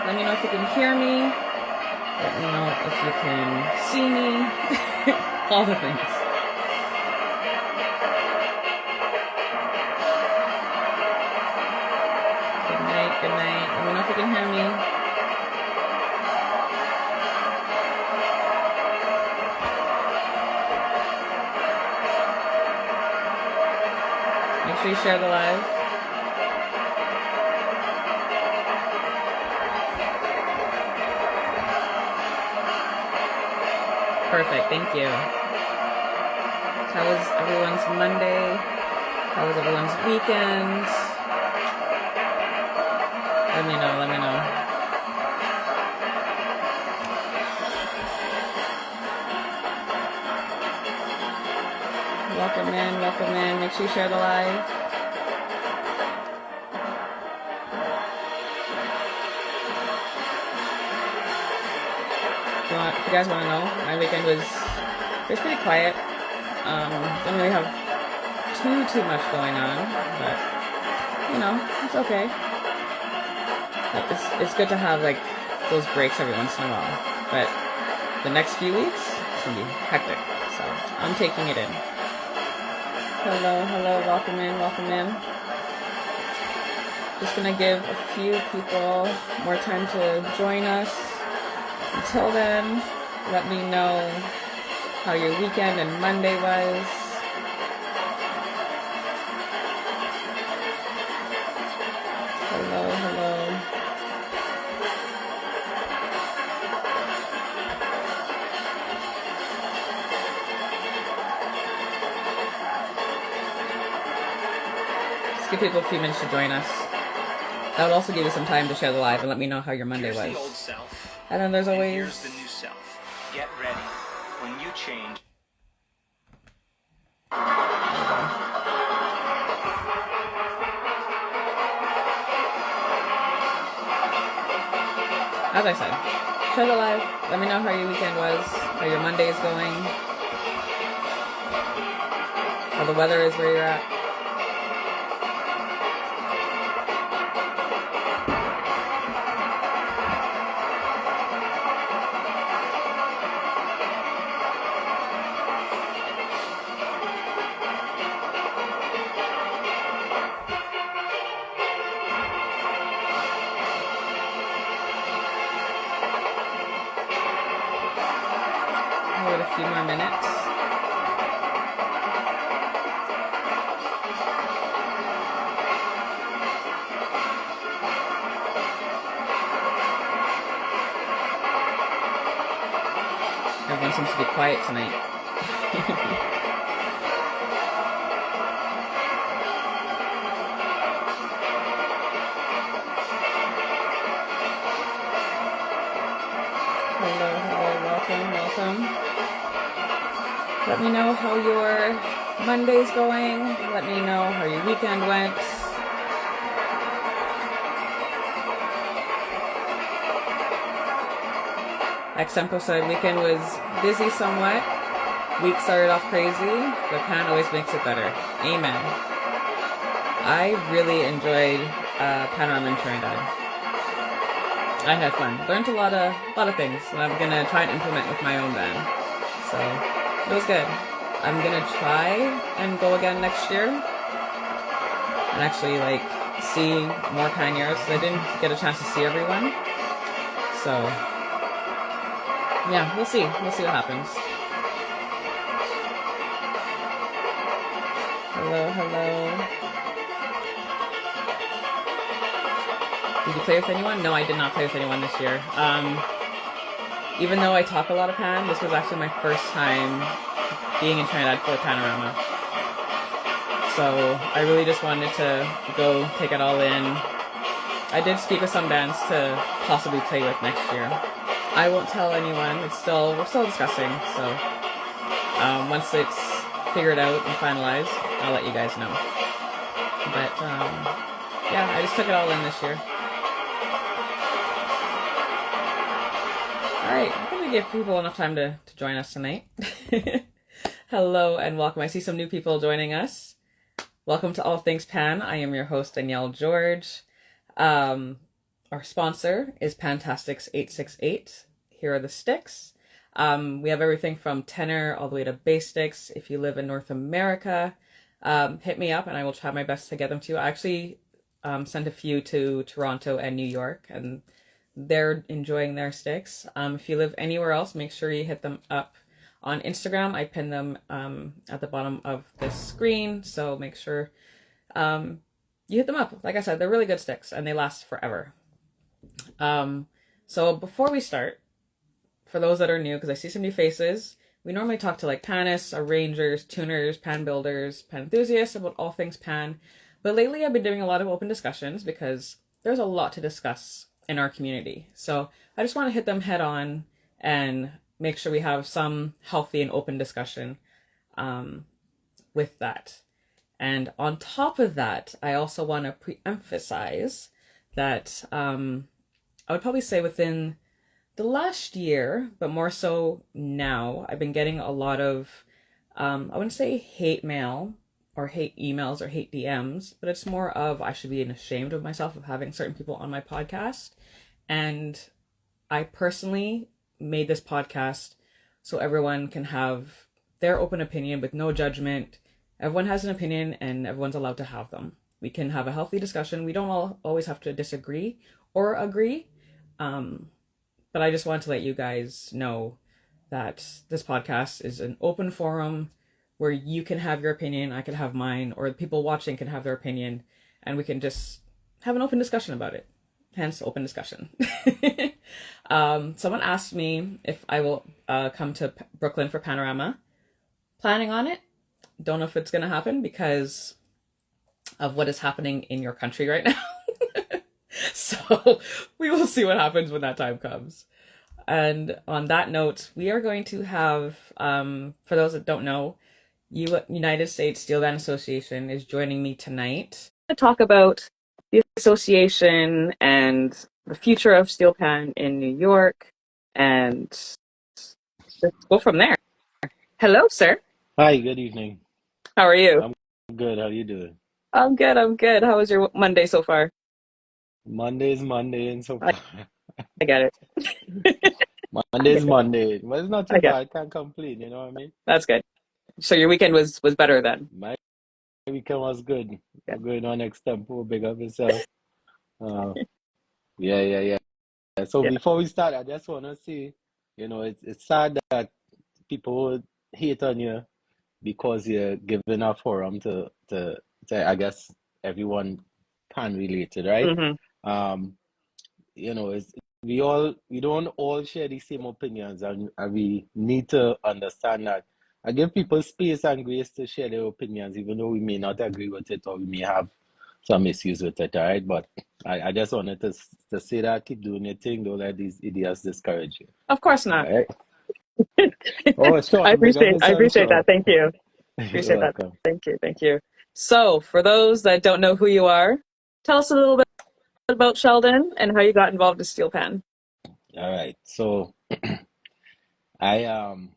Let me know if you can hear me. Let me know if you can see me. All the things. Good night, good night. Let me know if you can hear me. Make sure you share the live. Perfect, thank you. How was everyone's Monday? How was everyone's weekend? Let me know, let me know. Welcome in, welcome in. Make sure you share the live. If you guys want to know, my weekend was pretty quiet. Don't really have too much going on, but you know, it's okay. It's good to have like those breaks every once in a while. But the next few weeks it's gonna be hectic, so I'm taking it in. Hello, hello, welcome in, welcome in. Just gonna give a few people more time to join us. Until then, let me know how your weekend and Monday was. Hello, hello. Just give people a few minutes to join us. That would also give you some time to share the live and let me know how your Monday was. The old self. And then there's always... And here's the new self. Get ready. When you change... As I said, share the live. Let me know how your weekend was, how your Monday is going, how the weather is where you're at. A few more minutes. Everyone seems to be quiet tonight. Hello, hello, welcome, welcome. Let me know how your Monday's going. Let me know how your weekend went. Extempo said weekend was busy somewhat. Week started off crazy, but Pan always makes it better. Amen. I really enjoyed Panorama in Trinidad. I had fun. Learned a lot of things, and I'm gonna try and implement with my own band. So. It was good. I'm gonna try and go again next year and actually like see more pioneers. I didn't get a chance to see everyone, so yeah, we'll see what happens. Hello, hello. Did you play with anyone? No, I did not play with anyone this year. Even though I talk a lot of Pan, this was actually my first time being in Trinidad for Panorama. So I really just wanted to go take it all in. I did speak with some bands to possibly play with next year. I won't tell anyone. We're still discussing. So once it's figured out and finalized, I'll let you guys know. But yeah, I just took it all in this year. Alright, I think we give people enough time to join us tonight. Hello and welcome. I see some new people joining us. Welcome to All Things Pan. I am your host, Danielle George. our sponsor is Pantastics 868. Here are the sticks. We have everything from tenor all the way to bass sticks. If you live in North America, hit me up and I will try my best to get them to you. I actually sent a few to Toronto and New York, and they're enjoying their sticks. If you live anywhere else, make sure you hit them up on Instagram. I pinned them at the bottom of this screen, so make sure you hit them up. Like I said, they're really good sticks and they last forever. So before we start, for those that are new, because I see some new faces, we normally talk to like panists, arrangers, tuners, pan builders, pan enthusiasts about all things pan. But lately I've been doing a lot of open discussions because there's a lot to discuss in our community. So I just want to hit them head on and make sure we have some healthy and open discussion with that. And on top of that, I also want to pre-emphasize that I would probably say within the last year, but more so now, I've been getting a lot of, I wouldn't say hate mail or hate emails or hate DMs, but it's more of I should be ashamed of myself of having certain people on my podcast. And I personally made this podcast so everyone can have their open opinion with no judgment. Everyone has an opinion and everyone's allowed to have them. We can have a healthy discussion. We don't always have to disagree or agree. But I just want to let you guys know that this podcast is an open forum where you can have your opinion, I can have mine, or the people watching can have their opinion, and we can just have an open discussion about it. Hence, open discussion. Someone asked me if I will come to Brooklyn for Panorama. Planning on it. Don't know if it's going to happen because of what is happening in your country right now. So we will see what happens when that time comes. And on that note, we are going to have, for those that don't know, United States Steel Band Association is joining me tonight to talk about the association and the future of steel pan in New York, and let's go from there. Hello, sir. Hi, good evening. How are you? I'm good. How you doing? I'm good. How was your Monday so far? Monday is Monday, and so I get it. Monday is Monday. But it's not I too get it. bad. Can't complain. You know what I mean? That's good. So your weekend was better then? My weekend was good. Yeah. We're going on next tempo. Big up yourself. Uh, yeah. So Yeah. before we start, I just want to say, it's sad that people would hate on you because you're giving a forum to I guess everyone can relate to, right? Mm-hmm. Um, it's we don't all share the same opinions, and we need to understand that. I give people space and grace to share their opinions, even though we may not agree with it or we may have some issues with it, all right? But I just wanted to say that keep doing your thing, don't let these idiots discourage you. Of course not. All right? Oh, I Sean, big up yourself, appreciate that. Sean. Thank you. You're Appreciate that. welcome. Thank you. So, for those that don't know who you are, tell us a little bit about Sheldon and how you got involved with steel pan. All right. So I'm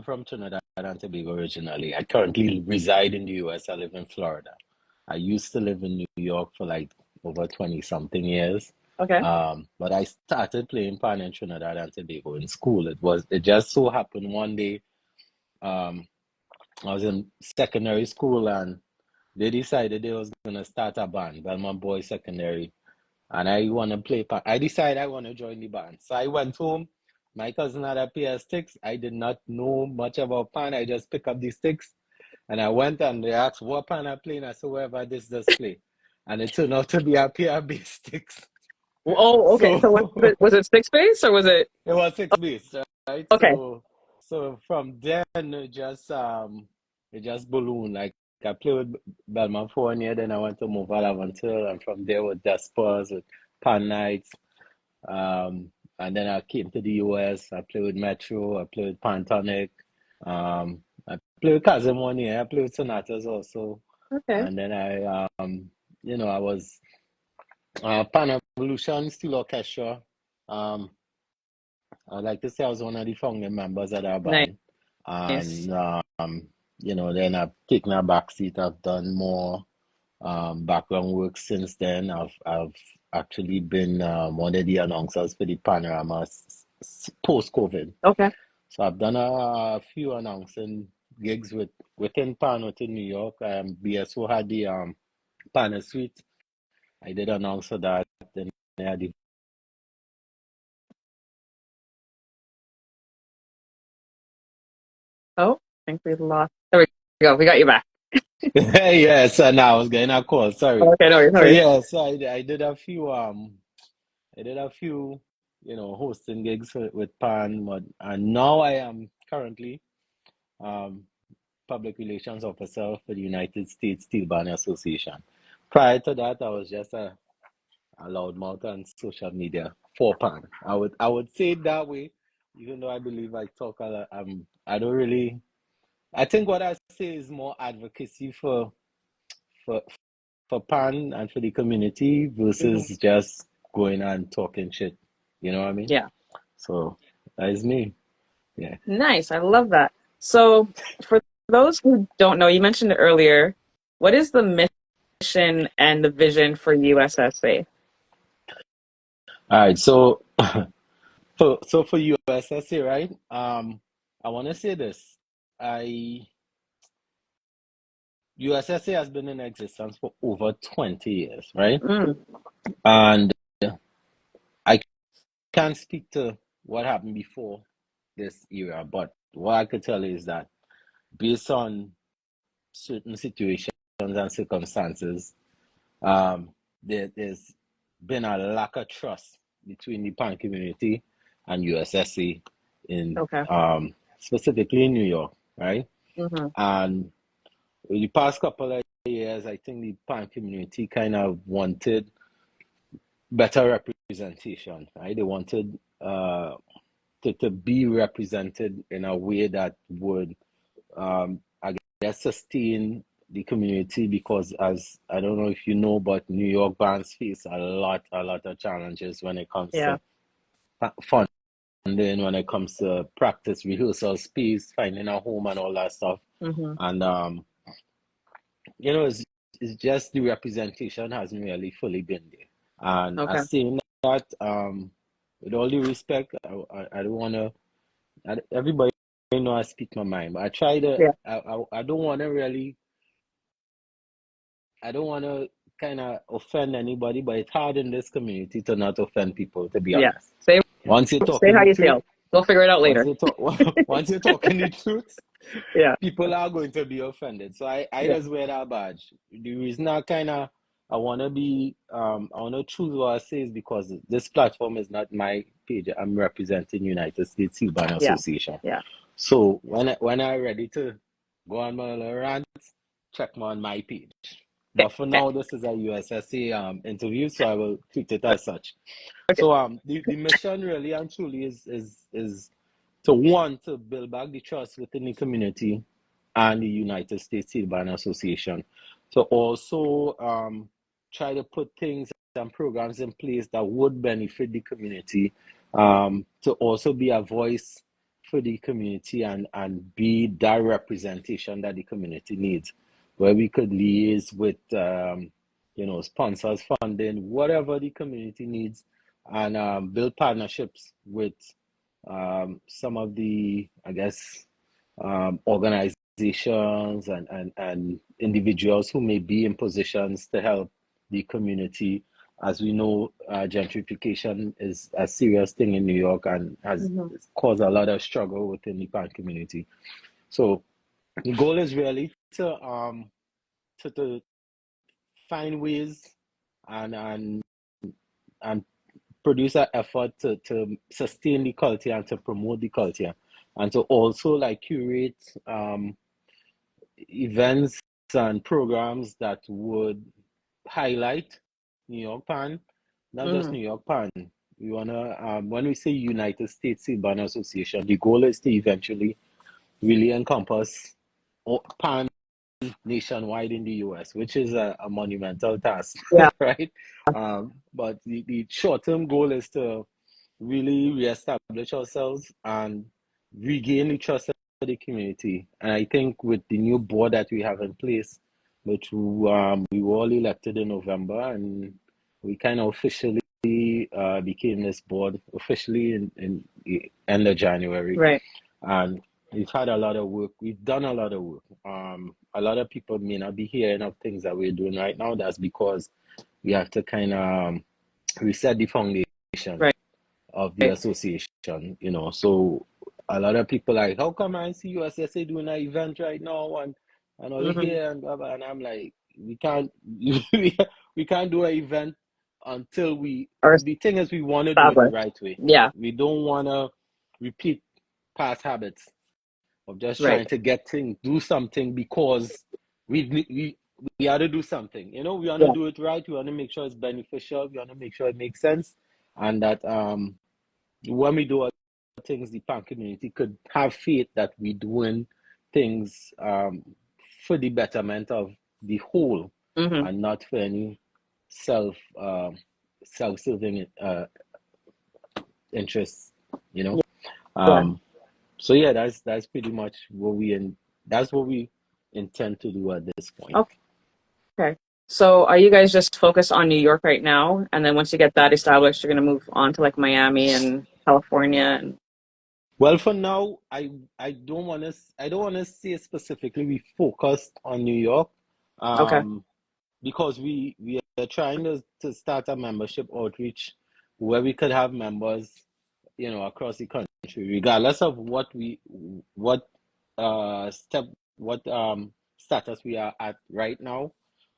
from Trinidad and Tobago originally. I currently reside in the US. I live in Florida. I used to live in New York for like over 20 something years. Okay. But I started playing pan in Trinidad and Tobago in school. It just so happened one day, I was in secondary school and they decided they was gonna start a band, Belmont Boys Secondary, and I want to play pan. I decided I want to join the band. So I went home. My cousin had a pair of sticks. I did not know much about pan. I just picked up the sticks and I went and they asked what pan I play. And I said, whatever this does play. And it turned out to be a pair of bass sticks. Oh, okay. So was it six bass or was it? It was six bass, right? Okay. So from then it just ballooned. Like I played with Belmont 4 then I went to Move Alavantil, and from there with Despers, with Pan Nights. And then I came to the US. I played with Metro. I played with Pantonic. I played with Kazim 1 year. I played with Sonatas also. Okay. And then I was Pan Evolution Steel Orchestra. I'd like to say I was one of the founding members of that band. Nice. And then I've taken a back seat. I've done more background work since then. I've actually been one of the announcers for the Panorama post-COVID. Okay. So I've done a few announcing gigs within Pan within New York. BSO had the Panel Suite. I did announce for that. Then I had the Oh, I think we lost. There we go. We got you back. yes, and I was getting a call. Sorry. Okay, no worries, no So worries. yeah, so I did a few hosting gigs with Pan, and now I am currently um public relations officer for the United States Steel Banner Association. Prior to that, I was just a loudmouth on social media for Pan. I would say it that way, even though I believe I talk a lot. I don't really. I think what I say is more advocacy for for Pan and for the community Hmm. versus just going and talking shit. You know what I mean? Yeah. So that is me. Yeah. Nice. I love that. So, for those who don't know, you mentioned it earlier. What is the mission and the vision for USSA? All right. So for USSA, right? I want to say this. I USSA has been in existence for over 20 years, right? Mm, And I can't speak to what happened before this era, but what I could tell you is that based on certain situations and circumstances, there's been a lack of trust between the pan community and USSA in okay. specifically in New York, right? Hmm. And the past couple of years, I think the pan community kind of wanted better representation, right? They wanted to be represented in a way that would, I guess, sustain the community because, as I don't know if you know, but New York bands face a lot of challenges when it comes Yeah. to funding, when it comes to practice, rehearsal space, finding a home, and all that stuff. Hmm. And it's just the representation hasn't really fully been there. And Okay. as saying that, with all due respect, I don't want to. Everybody know I speak my mind, but I try to. Yeah. I don't want to really. I don't want to kind of offend anybody, but it's hard in this community to not offend people. To be Yeah. honest, Say once you're say talking how the you truth, feel. We'll figure it out once later. you talk, once you're talking the truth, Yeah. people are going to be offended. So I Yeah. just wear that badge. The reason I want to be I want to choose what I say is because this platform is not my page. I'm representing United States Steel Band Yeah. Association. Yeah. So when I ready to go on my little rant, check me on my page. But for now, this is a USSA interview, so I will treat it as such. Okay. So the mission really and truly is to want to build back the trust within the community and the United States Steel Band Association. To also try to put things and programs in place that would benefit the community. To also be a voice for the community and be that representation that the community needs, where we could liaise with sponsors, funding, whatever the community needs, and build partnerships with some of the, I guess, organizations and individuals who may be in positions to help the community. As we know, gentrification is a serious thing in New York and has Hmm. caused a lot of struggle within the pan community. So the goal is really to find ways and and produce an effort to sustain the culture and to promote the culture and to also like curate events and programs that would highlight New York Pan, not just Hmm. New York Pan. We wanna when we say United States Urban Association, the goal is to eventually really encompass Pan nationwide in the US, which is a monumental task, Yeah. right? But the short-term goal is to really reestablish ourselves and regain the trust of the community. And I think with the new board that we have in place, which we were all elected in November, and we kind of officially became this board officially in the end of January. Right. And we've had a lot of work. We've done a lot of work. A lot of people may not be hearing of things that we're doing right now. That's because we have to kind of reset the foundation Right. of the association, you know. So a lot of people like, how come I see USSA doing an event right now and over Mm-hmm. here and blah blah, and I'm like, we can't we can't do an event until Or the thing is we want to do it the established. right way. Yeah. We don't want to repeat past habits of just Right. trying to get things, do something because we we ought to do something. You know, we want to Yeah. do it right. We want to make sure it's beneficial. We want to make sure it makes sense, and that when we do our things, the pan community could have faith that we're doing things for the betterment of the whole, Mm-hmm. and not for any self self-serving interests. You know. Yeah. Um, so yeah, that's pretty much what that's what we intend to do at this point. Okay. So are you guys just focused on New York right now? And then once you get that established, you're going to move on to like Miami and California and Well, for now, I don't want to say specifically we focused on New York, okay. um, because we are trying to start a membership outreach where we could have members, you know, across the country, regardless of what step what status we are at right now.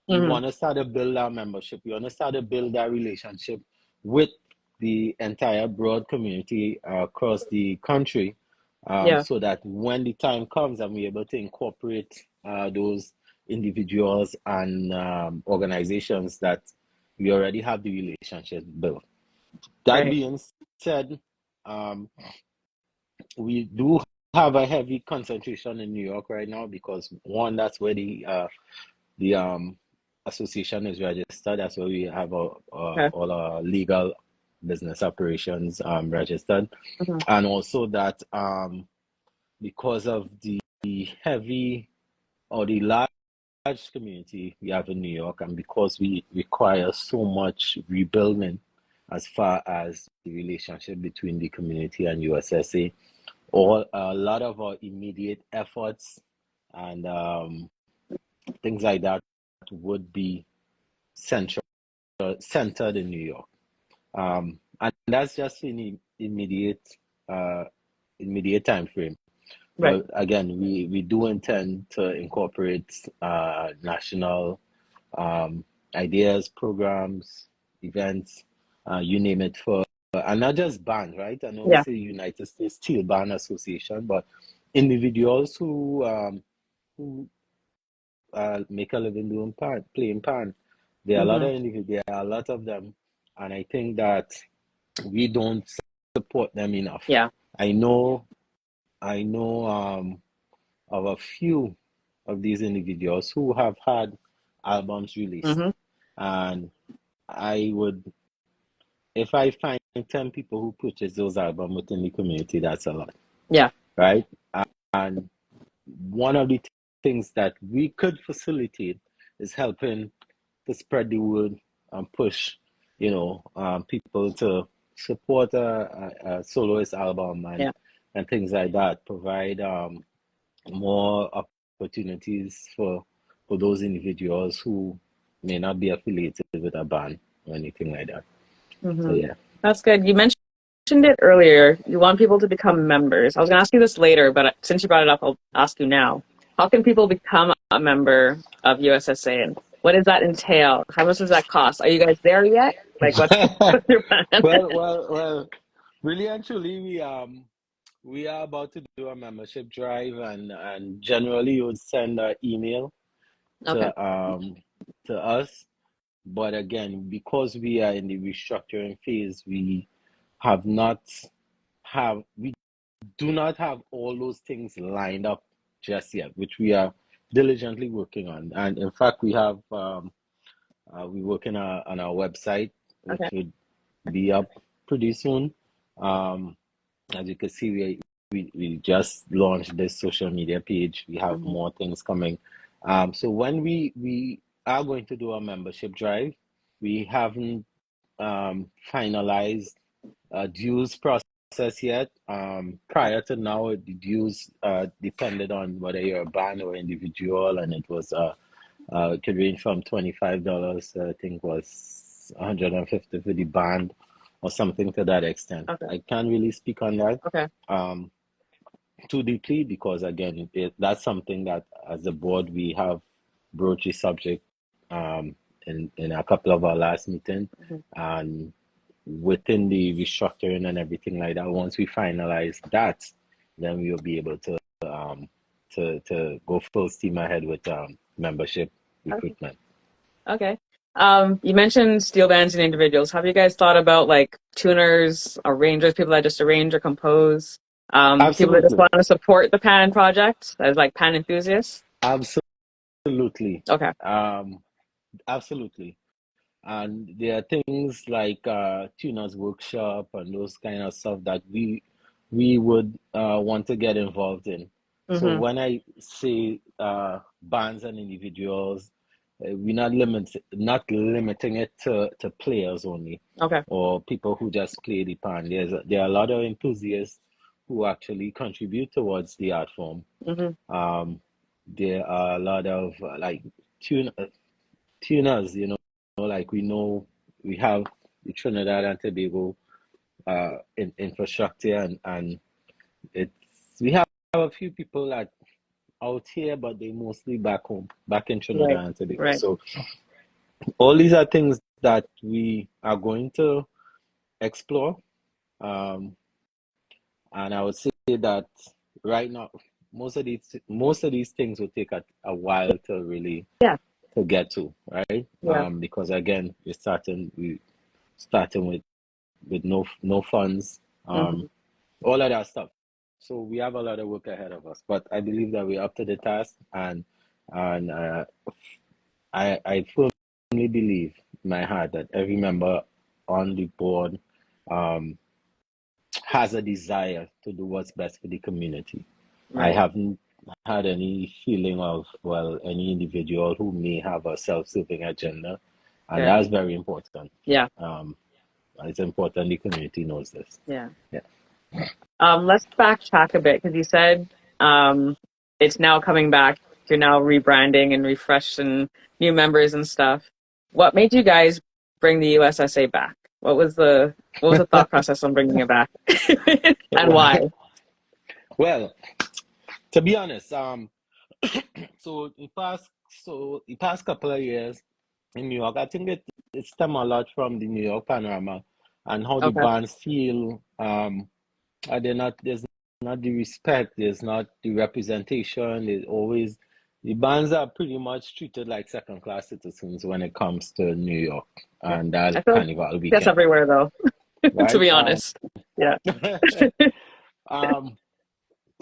We Mm-hmm. want to start to build our membership. We want to start to build our relationship with the entire broad community across the country, Yeah. so that when the time comes and we're able to incorporate those individuals and organizations that we already have the relationship built. That Right. being said, um, we do have a heavy concentration in New York right now because one, that's where the association is registered. That's where we have Okay. all our legal business operations registered, Mm-hmm. and also that because of the heavy or the large community we have in New York, and because we require so much rebuilding as far as the relationship between the community and USSA, all a lot of our immediate efforts and things like that would be centered in New York. And that's just in the uh, immediate time frame. Right. But again, we do intend to incorporate national ideas, programs, events, you name it, for and not just band, right? I know we Yeah. say United States Steel Band Association, but individuals who make a living doing playing pan. There are a lot Mm-hmm. of there are a lot of them, and I think that we don't support them enough. Yeah. I know, I know of a few of these individuals who have had albums released, Mm-hmm. and I would, if I find 10 people who purchase those albums within the community, that's a lot, Yeah. right? And one of the things that we could facilitate is helping to spread the word and push, people to support a soloist album Yeah. and things like that. Provide more opportunities for those individuals who may not be affiliated with a band or anything like that. So Mm-hmm. yeah. That's good. You mentioned it earlier. You want people to become members. I was going to ask you this later, but since you brought it up, I'll ask you now. How can people become a member of USSA, and what does that entail? How much does that cost? Are you guys there yet? Like, what's your plan? Well. Really and truly, we are about to do a membership drive, and generally you would send an email Okay. to us. But again, because we are in the restructuring phase, have not we do not have all those things lined up just yet, which we are diligently working on. And in fact, we're working on our website, which Okay. would be up pretty soon. Um, as you can see, we just launched this social media page. We have Mm-hmm. more things coming. So when we are going to do a membership drive, we haven't finalized dues process yet. Prior to now, the dues depended on whether you're a band or individual, and it was it could range from $25, I think was 150 for the band, or something to that extent. Okay. I can't really speak on that Okay. too deeply because again, that's something that as a board we have broached the subject in a couple of our last meetings, and within the restructuring and everything like that. Once we finalize that, then we'll be able to go full steam ahead with membership Okay. recruitment. Okay. You mentioned steel bands and individuals. Have you guys thought about like tuners, arrangers, people that just arrange or compose, people that just Absolutely, want to support the Pan project as like Pan enthusiasts? absolutely, Okay. um, absolutely. And there are things like tuners workshop and those kind of stuff that we would want to get involved in. So Mm-hmm. when I say bands and individuals, we're not limiting it to players only Okay. or people who just play the band. There are a lot of enthusiasts who actually contribute towards the art form. Mm-hmm. There are a lot of tune tuners, like we know we have the Trinidad and Tobago infrastructure, and it's we have a few people that out here, but they mostly back home, back in Right. Trinidad and Tobago. Right. So all these are things that we are going to explore, um, and I would say that right now most of these things will take a while to really Yeah. to get to, right? Yeah. Because again, we starting with no funds, Mm-hmm. all of that stuff. So we have a lot of work ahead of us, but I believe that we're up to the task, and I firmly believe in my heart that every member on the board um, has a desire to do what's best for the community. I Right. haven't had any feeling of, well, any individual who may have a self-serving agenda, and Fair. that's very important. Yeah. Um, it's important the community knows this. Yeah. Yeah. Let's backtrack a bit because you said it's now coming back. You're now rebranding and refresh and new members and stuff. What made you guys bring the USSA back? What was the thought process on bringing it back, and why? Well, to be honest, the past couple of years in New York, I think it stem a lot from the New York panorama and how the Okay. bands feel. There's not the respect, there's not the representation. The bands are pretty much treated like second class citizens when it comes to New York Yeah. and that I feel carnival that's weekend, everywhere though, to right? be honest. Yeah. Um,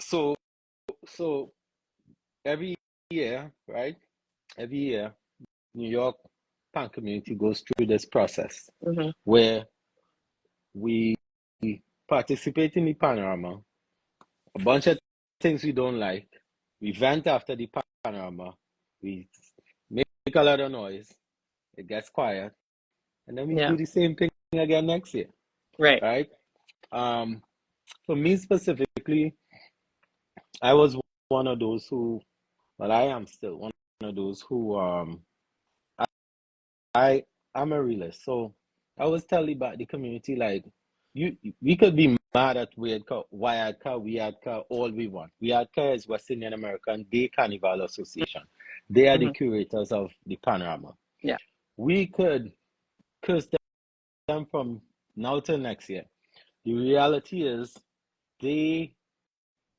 so so every year, right? Every year, New York fan community goes through this process Hmm. where we participate in the panorama, a bunch of things we don't like, we vent after the panorama, we make a lot of noise, it gets quiet, and then we Yeah. do the same thing again next year, Right. right? Um, for me specifically, I was one of those who, well, I am still one of those who I I'm a realist, so I always tell the community like we could be mad at Weirdca, Wiredca, Weirdca, all we want. Weirdca is West Indian American Day Carnival Association. They are the Hmm. curators of the panorama. Yeah. We could curse them from now till next year. The reality is they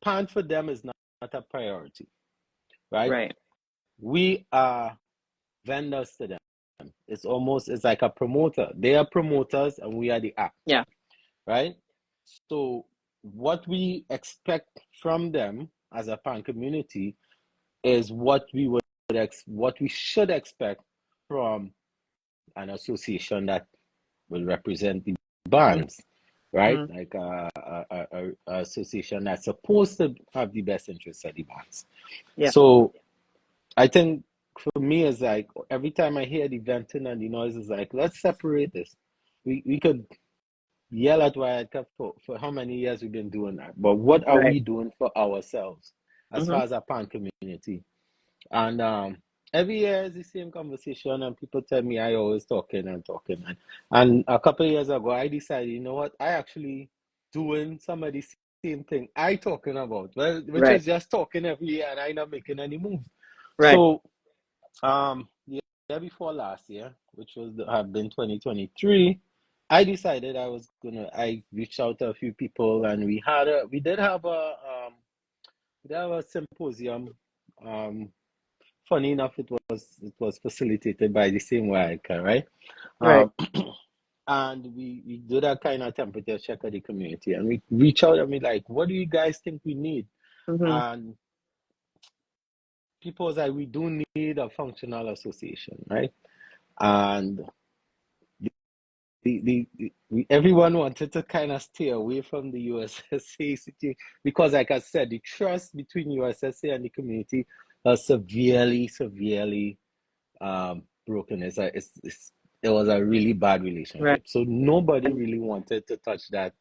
pan for them is not a priority, right? Right. We are vendors to them. It's like a promoter. They are promoters and we are the act, Yeah. right? So what we expect from them as a fan community is what we should expect from an association that will represent the bands, right? Mm-hmm. Like a association that's supposed to have the best interests of the bands. Yeah. So I think for me, it's like every time I hear the venting and the noise, it's like, let's separate this. We could yell at Wyatt Cup for how many years we've been doing that, but what are Right. we doing for ourselves as Mm-hmm. far as our pan community? And every year is the same conversation, and people tell me I always talking and talking. And a couple of years ago, I decided, you know what, I actually doing some of the same thing I talking about, well, which Right. is just talking every year, and I not making any moves. Right. So the year before last year, which was have been 2023, I decided I reached out to a few people, and we did have a symposium. Um, Funny enough, it was facilitated by the same worker, right? Right. Um, and we did a kind of temperature check of the community, and we reach out and we like, what do you guys think we need? Mm-hmm. And people was like, we do need a functional association, right? And everyone wanted to kind of stay away from the USSA because, like I said, the trust between USSA and the community was severely broken. It was a really bad Right. relationship. So nobody really wanted to touch that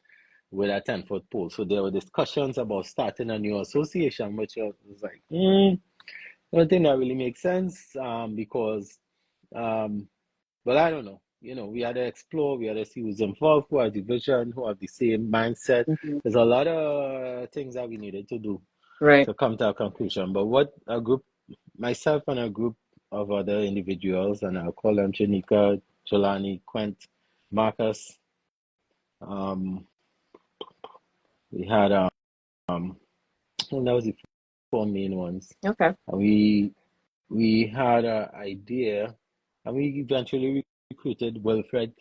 with a 10-foot pole. So there were discussions about starting a new association, which was like, I don't think that really makes sense because um, but I don't know. We had to explore, we had to see who's involved, who have the vision, who have the same mindset. Mm-hmm. There's a lot of things that we needed to do Right. to come to a conclusion. But what a group, myself and a group of other individuals, and I'll call them Janika, Jelani, Quent, Marcus, um, we had, I think that was the four main ones. Okay. And we had an idea, and we eventually recruited Wilfred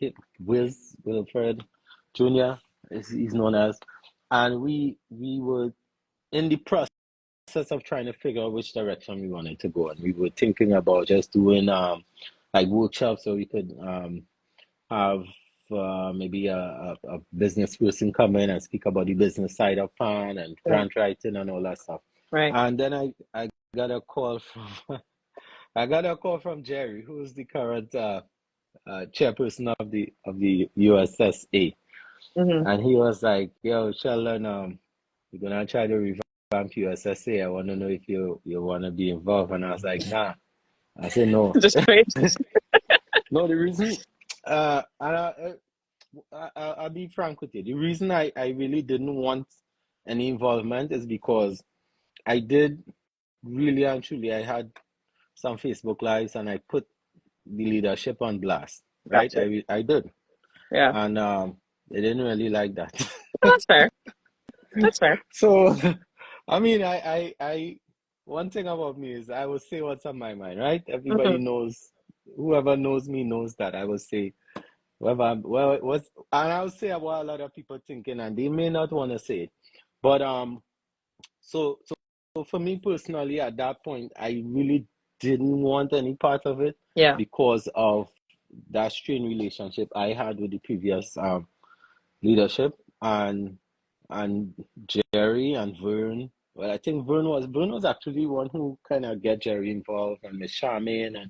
Jr., as he's known as, and we were in the process of trying to figure out which direction we wanted to go, and we were thinking about just doing like workshops so we could have maybe a business person come in and speak about the business side of PAN and Right. grant writing and all that stuff. Right. And then I got a call from I got a call from Jerry, who's the current chairperson of the USSA, Mm-hmm. and he was like, "Yo, Sheldon, we're gonna try to revamp USSA. I want to know if you want to be involved." And I was like, "Nah." I said, "No, Just wait. no." The reason, I'll be frank with you. The reason I really didn't want any involvement is because I did really and truly. I had some Facebook lives and I put the leadership on blast, right? Gotcha. I did, Yeah. and they didn't really like that. Well, that's fair. That's fair. So, I mean, I one thing about me is I will say what's on my mind, right? Mm-hmm. Everybody knows, whoever knows me knows that I will say and I'll say what a lot of people thinking, and they may not want to say it, but so for me personally, at that point, I really didn't want any part of it Yeah. because of that strained relationship I had with the previous leadership, and Jerry and Vern. Well, I think Vern was actually one who kind of get Jerry involved, and Miss Charmaine,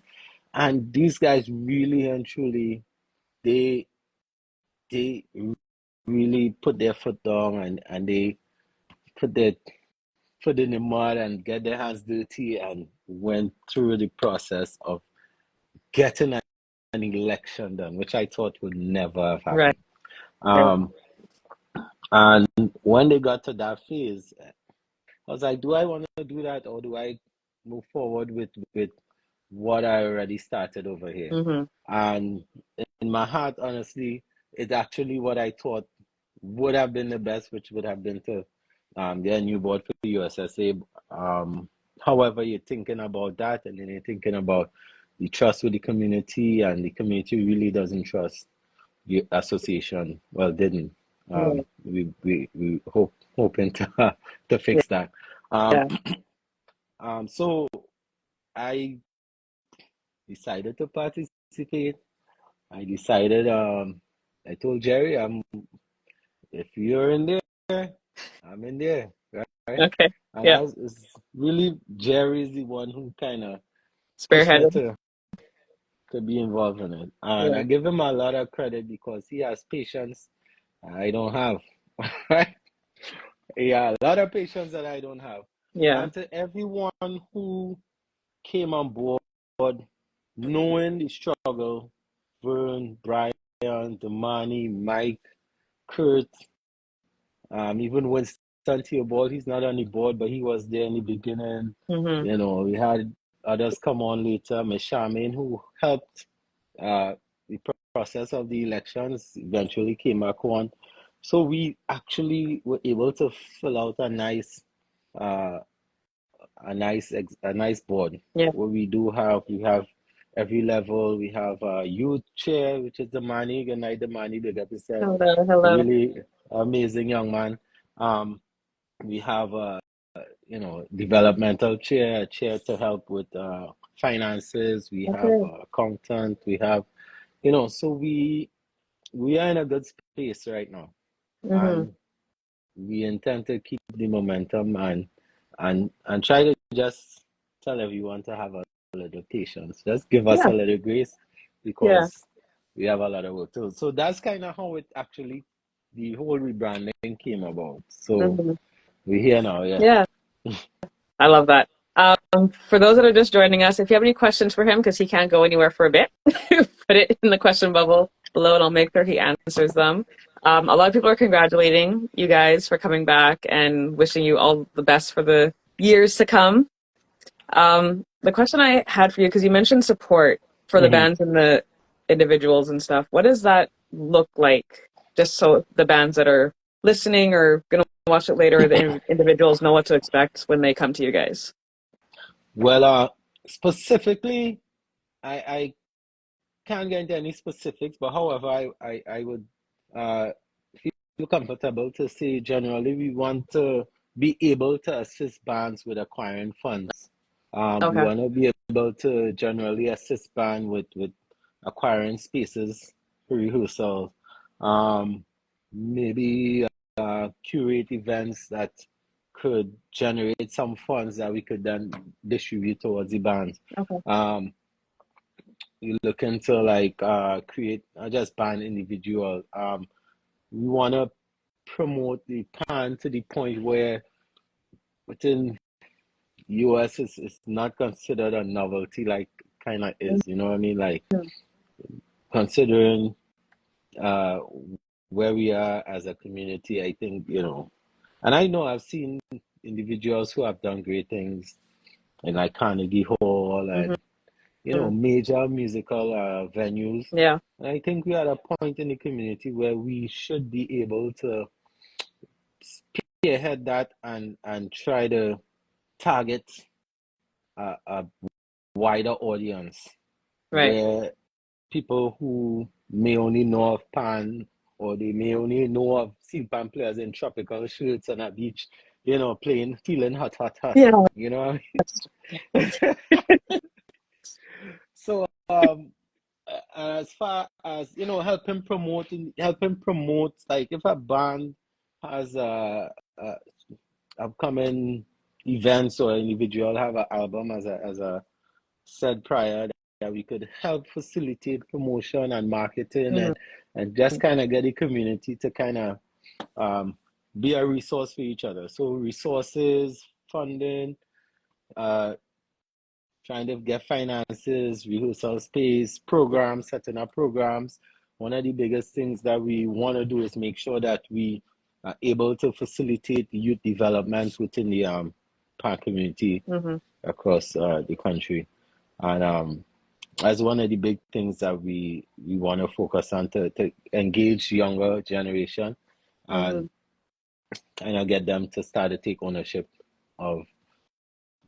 and these guys really and truly they they really put their foot down, and they put their foot in the mud and get their hands dirty and went through the process of getting an election done, which I thought would never have Right. happened. Um, and when they got to that phase, I was like, do I want to do that, or do I move forward with what I already started over here? Mm-hmm. And in my heart, honestly, it's actually what I thought would have been the best, which would have been to get a new board for the USSA. However, you're thinking about that, and then you're thinking about the trust with the community, and the community really doesn't trust the association. Well, didn't. Right. We hoping to to Yeah. fix that. Um, Yeah. so I decided to participate. I decided. I told Jerry, if you're in there, I'm in there, right? Okay. And Yeah. it's really Jerry is the one who kind of Spearheaded. to be involved in it. And Yeah. I give him a lot of credit because he has patience I don't have. Right? Yeah, a lot of patience that I don't have. Yeah. And to everyone who came on board knowing the struggle, Vern, Brian, Damani, Mike, Kurt, even Winston Theobald, he's not on the board, but he was there in the beginning. Mm-hmm. You know, we had others come on later, Miss Charmaine, who helped the process of the elections, eventually came back on. So we actually were able to fill out uh, a nice board Yeah. where we have every level. We have a youth chair, which is the Mani. Good night, the Mani. Big up yourself. Hello. Hello. Really amazing young man. We have developmental chair, a chair to help with finances. We have Okay. accountant. We have so we are in a good space right now, Mm-hmm. and we intend to keep the momentum and try to just tell everyone to have a little patience. Just give us Yeah. a little grace Yeah. because we have a lot of work to do. So that's kind of how it actually the whole rebranding came about. So Mm-hmm. we're here now, yeah. Yeah. I love that. For those that are just joining us, if you have any questions for him, because he can't go anywhere for a bit, put it in the question bubble below and I'll make sure he answers them. A lot of people are congratulating you guys for coming back and wishing you all the best for the years to come. The question I had for you, because you mentioned support for the hmm bands and the individuals and stuff, what does that look like? Just so the bands that are listening or going to watch it later, the individuals know what to expect when they come to you guys. Well, specifically, I can't get into any specifics, but however, I would uh, feel comfortable to say generally we want to be able to assist bands with acquiring funds. We Okay. want to be able to generally assist band with acquiring spaces for rehearsal. Maybe curate events that could generate some funds that we could then distribute towards the bands. Okay. Um, you looking to like create just band individual. We want to promote the pan to the point where within US it's not considered a novelty like kind of is, you know what I mean? Like considering uh where we are as a community, I think, and I know I've seen individuals who have done great things in like Carnegie Hall Mm-hmm. and major musical venues. Yeah. And I think we are at a point in the community where we should be able to spearhead that and try to target a wider audience Right. where people who may only know of pan or they may only know of steel pan players in tropical shirts on a beach, playing, feeling hot, hot, hot. Yeah. You know what I mean? So as far as helping promote, like if a band has a upcoming events or individual have an album as a said prior that we could help facilitate promotion and marketing Mm-hmm. and just kind of get the community to kind of be a resource for each other. So resources, funding, uh, trying to get finances, rehearsal space, programs, setting up programs. One of the biggest things that we want to do is make sure that we are able to facilitate youth development within the park community Mm-hmm. across the country. And as one of the big things that we want to focus on to engage younger generation Mm-hmm. and kind of get them to start to take ownership of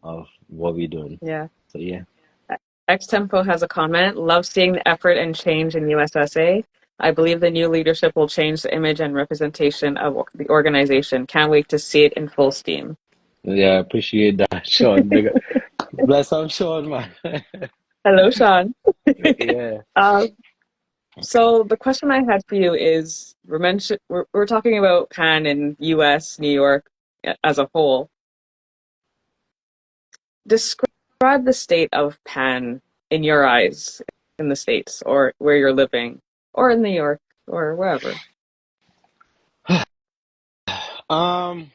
of what we're doing. Yeah. So yeah. X Tempo has a comment. Love seeing the effort and change in USSA. I believe the new leadership will change the image and representation of the organization. Can't wait to see it in full steam. Yeah, I appreciate that, Sean. Bless up, Sean, man. Hello, Sean. Yeah. Uh, so the question I had for you is, we're talking about Pan in US, New York as a whole. Describe describe the state of Pan in your eyes in the States or where you're living or in New York or wherever. Um,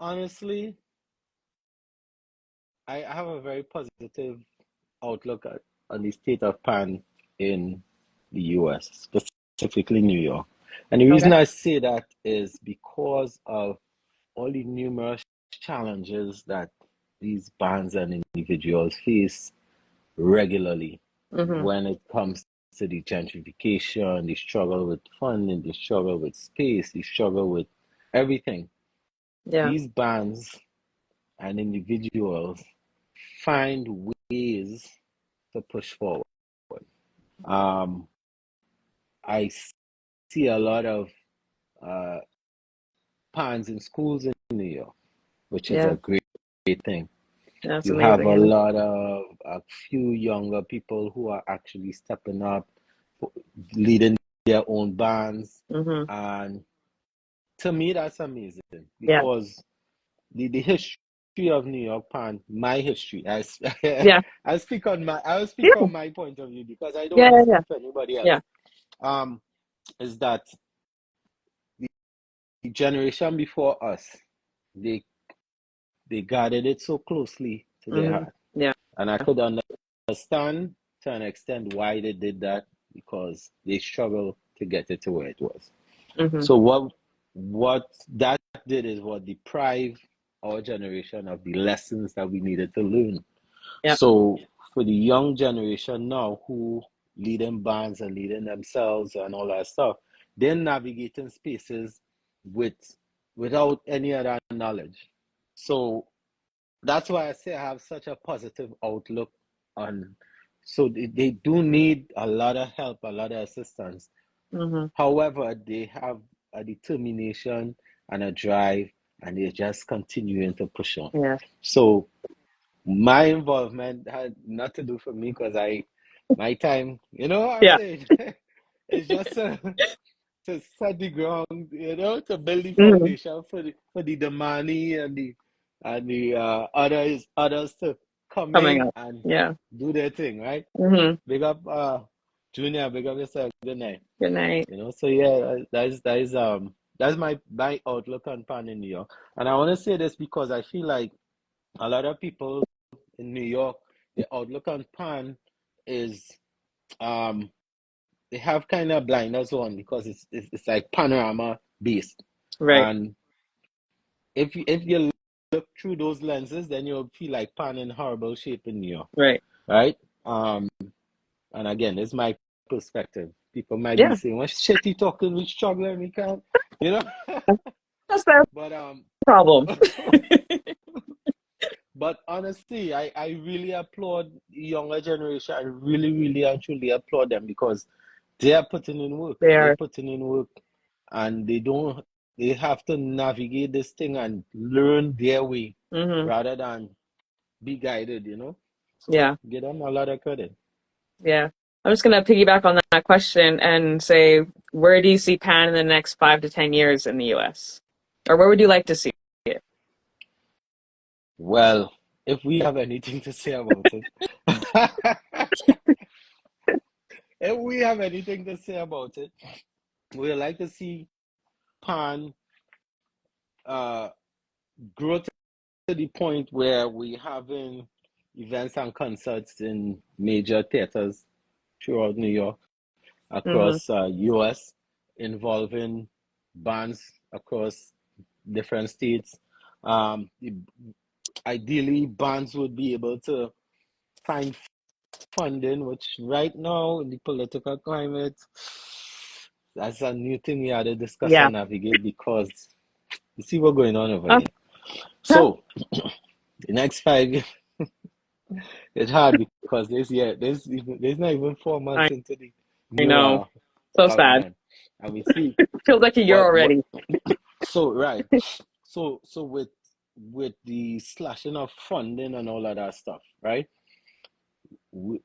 honestly, I have a very positive outlook on the state of pan in the US, specifically New York. And the Okay. reason I say that is because of all the numerous challenges that these bands and individuals face regularly Mm-hmm. when it comes to the gentrification, the struggle with funding, the struggle with space, the struggle with everything. Yeah. These bands and individuals find ways to push forward. Um, I see a lot of uh, pans in schools in New York, which is Yeah. a great thing. That's You have a amazing. lot of a few younger people who are actually stepping up, leading their own bands, Yeah. Mm-hmm. and to me that's amazing Yeah. because the history of New York pan, my history. Yeah. I will speak Yeah. from my point of view because I don't Yeah. want to Yeah. speak for anybody else. Yeah. Um, is that the generation before us, they they guarded it so closely to their Mm-hmm. heart. Yeah. And I could understand to an extent why they did that because they struggled to get it to where it was. Mm-hmm. So what that did is what deprived our generation of the lessons that we needed to learn. Yeah. So for the young generation now who leading bands and leading themselves and all that stuff, they're navigating spaces with without any other knowledge. So that's why I say I have such a positive outlook on. So they do need a lot of help, a lot of assistance. Mm-hmm. However, they have a determination and a drive, and they're just continuing to push on. Yeah. So my involvement had not to do for me because my time, you know what I'm Yeah. saying? It's just to set the ground, to build the Mm-hmm. foundation for the Damani and the others to come Coming in up. and Yeah. do their thing, right? Mm-hmm. Big up Junior, big up yourself, good night. Good night. So yeah, that's my outlook on pan in New York. And I want to say this because I feel like a lot of people in New York, the outlook on pan is um they have kind of blinders on because it's like panorama based. Right. And if you look through those lenses, then you'll feel like pan in horrible shape in New York, Right. right? And again, it's my perspective. People might be Yeah. saying, "Well, shit, he talking, we struggling, we can't," you know. That's the But problem. but honestly, I really applaud the younger generation. I really, really and truly applaud them because they are putting in work. They're There. putting in work, and they have to navigate this thing and learn their way Mm-hmm. rather than be guided. So Yeah. give them a lot of credit. Yeah. I'm just gonna piggyback on that question and say, where do you see Pan in the next 5 to 10 years in the U.S.? Or where would you like to see it? Well, if we have anything to say about it, if we have anything to say about it, we would like to see Pan uh, grow to the point where we having events and concerts in major theaters throughout New York, Mm-hmm. across US, involving bands across different states. Ideally, bands would be able to find funding, which right now in the political climate, that's a new thing we had to discuss Yeah. and navigate because you see what's going on over Uh, here. So the next 5 years, it's hard because there's not even 4 months I, into the I new know. So sad. government, and we see Feels like a year what already. so right. So with the slashing of funding and all of that stuff, right?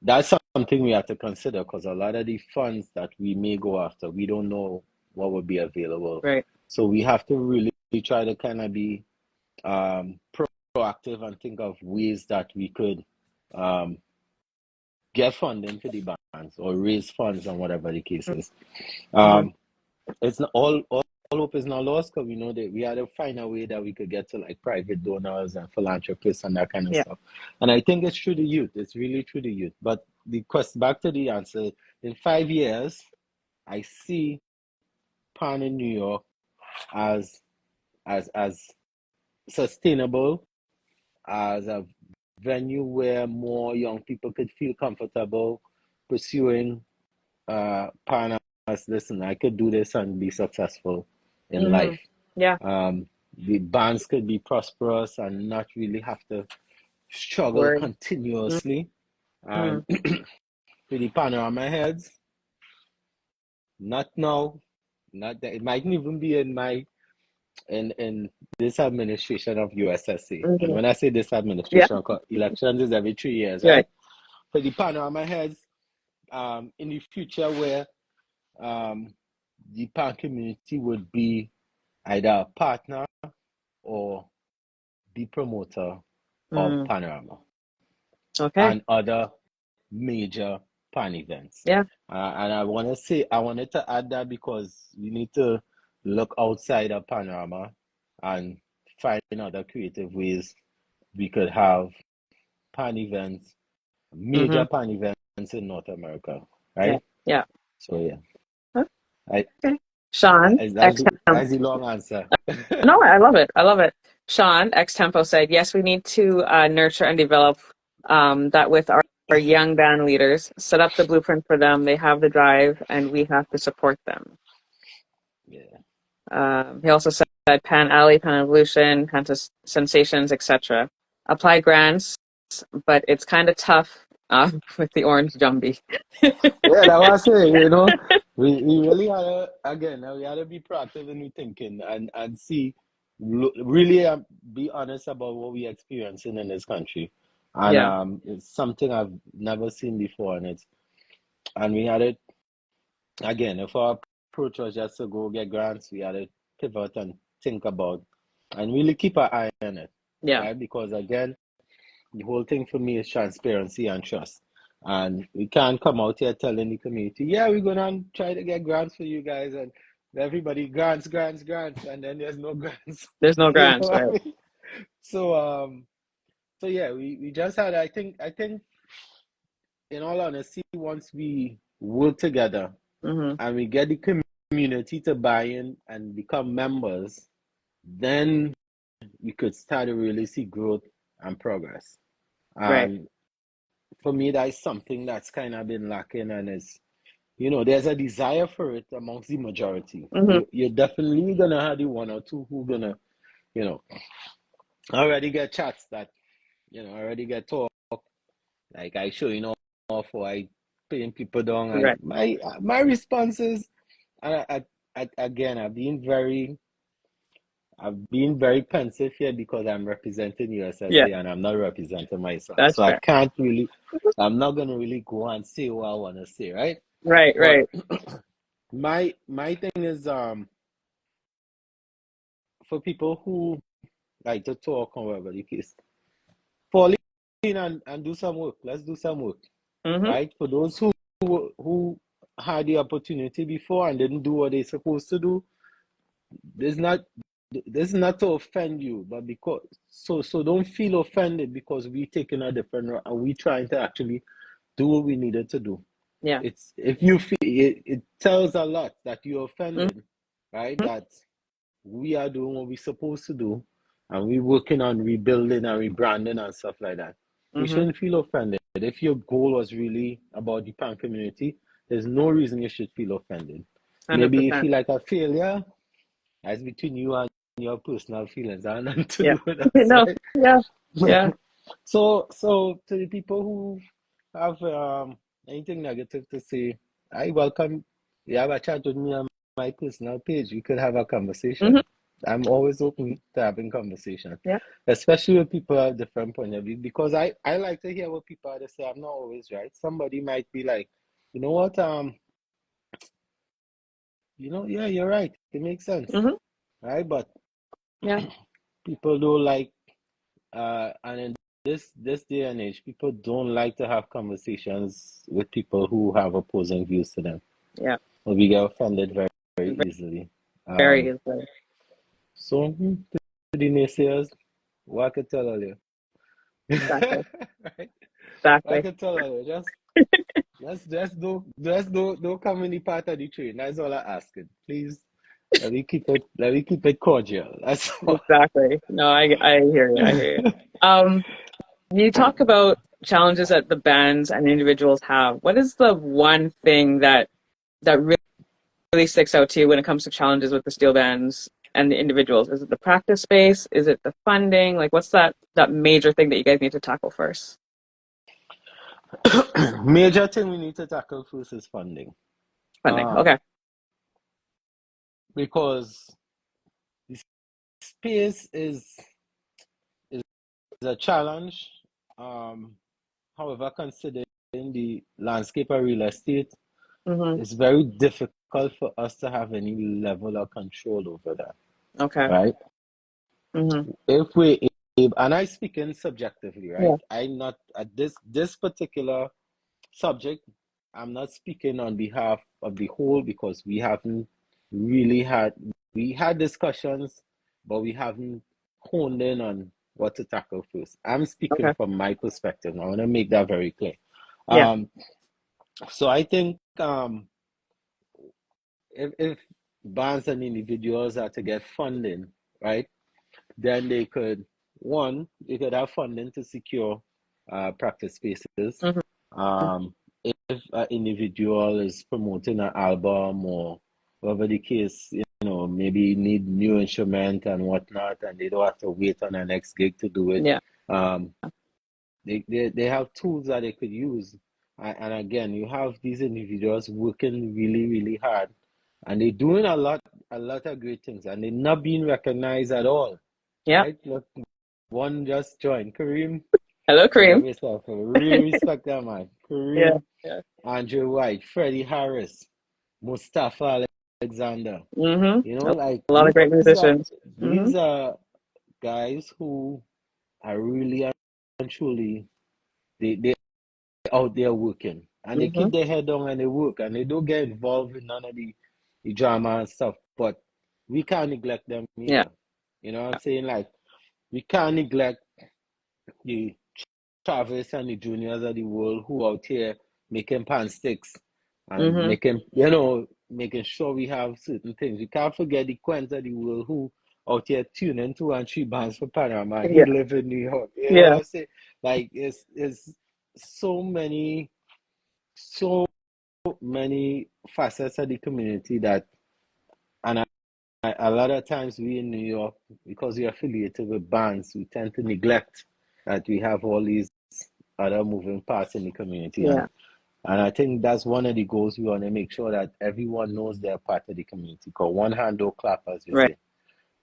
That's something we have to consider because a lot of the funds that we may go after, we don't know what will be available. Right. So we have to really try to kind of be proactive and think of ways that we could get funding for the bands or raise funds and whatever the case is. It's not all hope is not lost because we know that we had to find a way that we could get to like private donors and philanthropists and that kind of stuff. And I think it's through the youth. It's really through the youth. But the question back to the answer, in 5 years, I see Pan in New York as sustainable, as a venue where more young people could feel comfortable pursuing Pan as, listen, I could do this and be successful in life. The bands could be prosperous and not really have to struggle continuously. And for the panorama heads, not now, not that it mightn't even be in this administration of USSA. And when I say this administration, elections is every 3 years, right? For the panorama heads, in the future where the pan community would be either a partner or the promoter of Panorama and other major pan events. And I wanted to add that because we need to look outside of Panorama and find other creative ways we could have pan events, major pan events in North America, right? So Sean, that's the long answer. No, I love it. I love it. Sean, X Tempo said, yes, we need to nurture and develop that with our young band leaders, set up the blueprint for them. They have the drive and we have to support them. He also said Pan Alley, Pan Evolution, Pan Sensations, etc. Apply grants, but it's kind of tough with the orange Jumbie. That was it, we really had to, again, we had to be proactive in our thinking and see, really be honest about what we're experiencing in this country. And it's something I've never seen before. And we had it, again, if our approach was just to go get grants, we had to pivot and think about and really keep our eye on it. Right? Because again, the whole thing for me is transparency and trust. And we can't come out here telling the community, we're going to try to get grants for you guys. And everybody, grants. And then there's no grants. There's no grants, right? I mean? So we just had, I think, in all honesty, once we work together and we get the community to buy in and become members, then we could start to really see growth and progress. And for me, that's something that's kind of been lacking, and is, there's a desire for it amongst the majority. You're definitely gonna have the one or two who gonna, already get chats that, already get talk. Like I show, off or I paying people down. My response is, again, I've been very pensive here because I'm representing USSA and I'm not representing myself. That's so fair. I can't really, I'm not going to really go and say what I want to say, right? Right. My thing is, for people who like to talk or whatever the case, fall in and do some work. Let's do some work, right? For those who had the opportunity before and didn't do what they're supposed to do, this is not to offend you, but because so don't feel offended because we taking a different route and we trying to actually do what we needed to do. It's if you feel it tells a lot that you're offended, right? That we are doing what we're supposed to do and we're working on rebuilding and rebranding and stuff like that. You shouldn't feel offended. If your goal was really about the pan community, there's no reason you should feel offended. 100%. Maybe you feel like a failure. That's between you and your personal feelings. I nothing to do with that. No. Yeah. So to the people who have anything negative to say, I welcome you have a chat with me on my personal page. We could have a conversation. I'm always open to having conversation. Especially with people have different point of view, because I like to hear what people have to say. I'm not always right. Somebody might be like, you know what, you're right. It makes sense. Right? But people don't like and in this day and age, people don't like to have conversations with people who have opposing views to them. Yeah. Or we get offended very, very easily. Very Um, easily. so to the naysayers, what I could tell you, Exactly. right? What I Exactly. could tell you, don't come any part of the train. That's all I ask it. Please let me keep it cordial. That's all. Exactly. No, I hear you. I hear you. Um, you talk about challenges that the bands and individuals have. What is the one thing that really sticks out to you when it comes to challenges with the steel bands and the individuals? Is it the practice space? Is it the funding? Like, what's that major thing that you guys need to tackle first? Major thing we need to tackle first is funding. Funding. Okay. Because the space is a challenge. However, considering the landscape of real estate, Mm-hmm. it's very difficult for us to have any level of control over that, Okay. right? Mm-hmm. If we and I speaking subjectively, Yeah. right? I'm not at this particular subject. I'm not speaking on behalf of the whole because we haven't really we had discussions, but we haven't honed in on what to tackle first. I'm speaking Okay. from my perspective. I want to make that very clear. Yeah. Um, so I think if bands and individuals are to get funding, right, then they could have funding to secure practice spaces. Mm-hmm. Um, if an individual is promoting an album or whatever the case, maybe need new instrument and whatnot, and they don't have to wait on the next gig to do it. Yeah. Um, they have tools that they could use. And again, you have these individuals working really, really hard, and they're doing a lot of great things, and they're not being recognized at all. Yeah. Right? Look, one just joined. Kareem, Hello, big Kareem. up yourself. I really respect that man. Yeah. Kareem, Yeah. Andrew White, Freddie Harris, Mustafa Alexander. Mm-hmm. Like A lot of great musicians. Mm-hmm. these are guys who are really and truly they out there working, and they Mm-hmm. keep their head down and they work, and they don't get involved in none of the drama and stuff. But we can't neglect them Yeah. either. You know what I'm saying? Like, we can't neglect the Travis and the juniors of the world who out here making pan sticks and Mm-hmm. making sure we have certain things. We can't forget the Quens of the world who out here tuning 2 and 3 bands for Panama. He Yeah. live in New York. You know what Yeah. I'm saying? Like, it's so many facets of the community that, and a lot of times we in New York, because we're affiliated with bands, we tend to neglect that we have all these other moving parts in the community. Yeah. And I think that's one of the goals. We want to make sure that everyone knows they're part of the community. Because one hand don't clap, as we Right. say,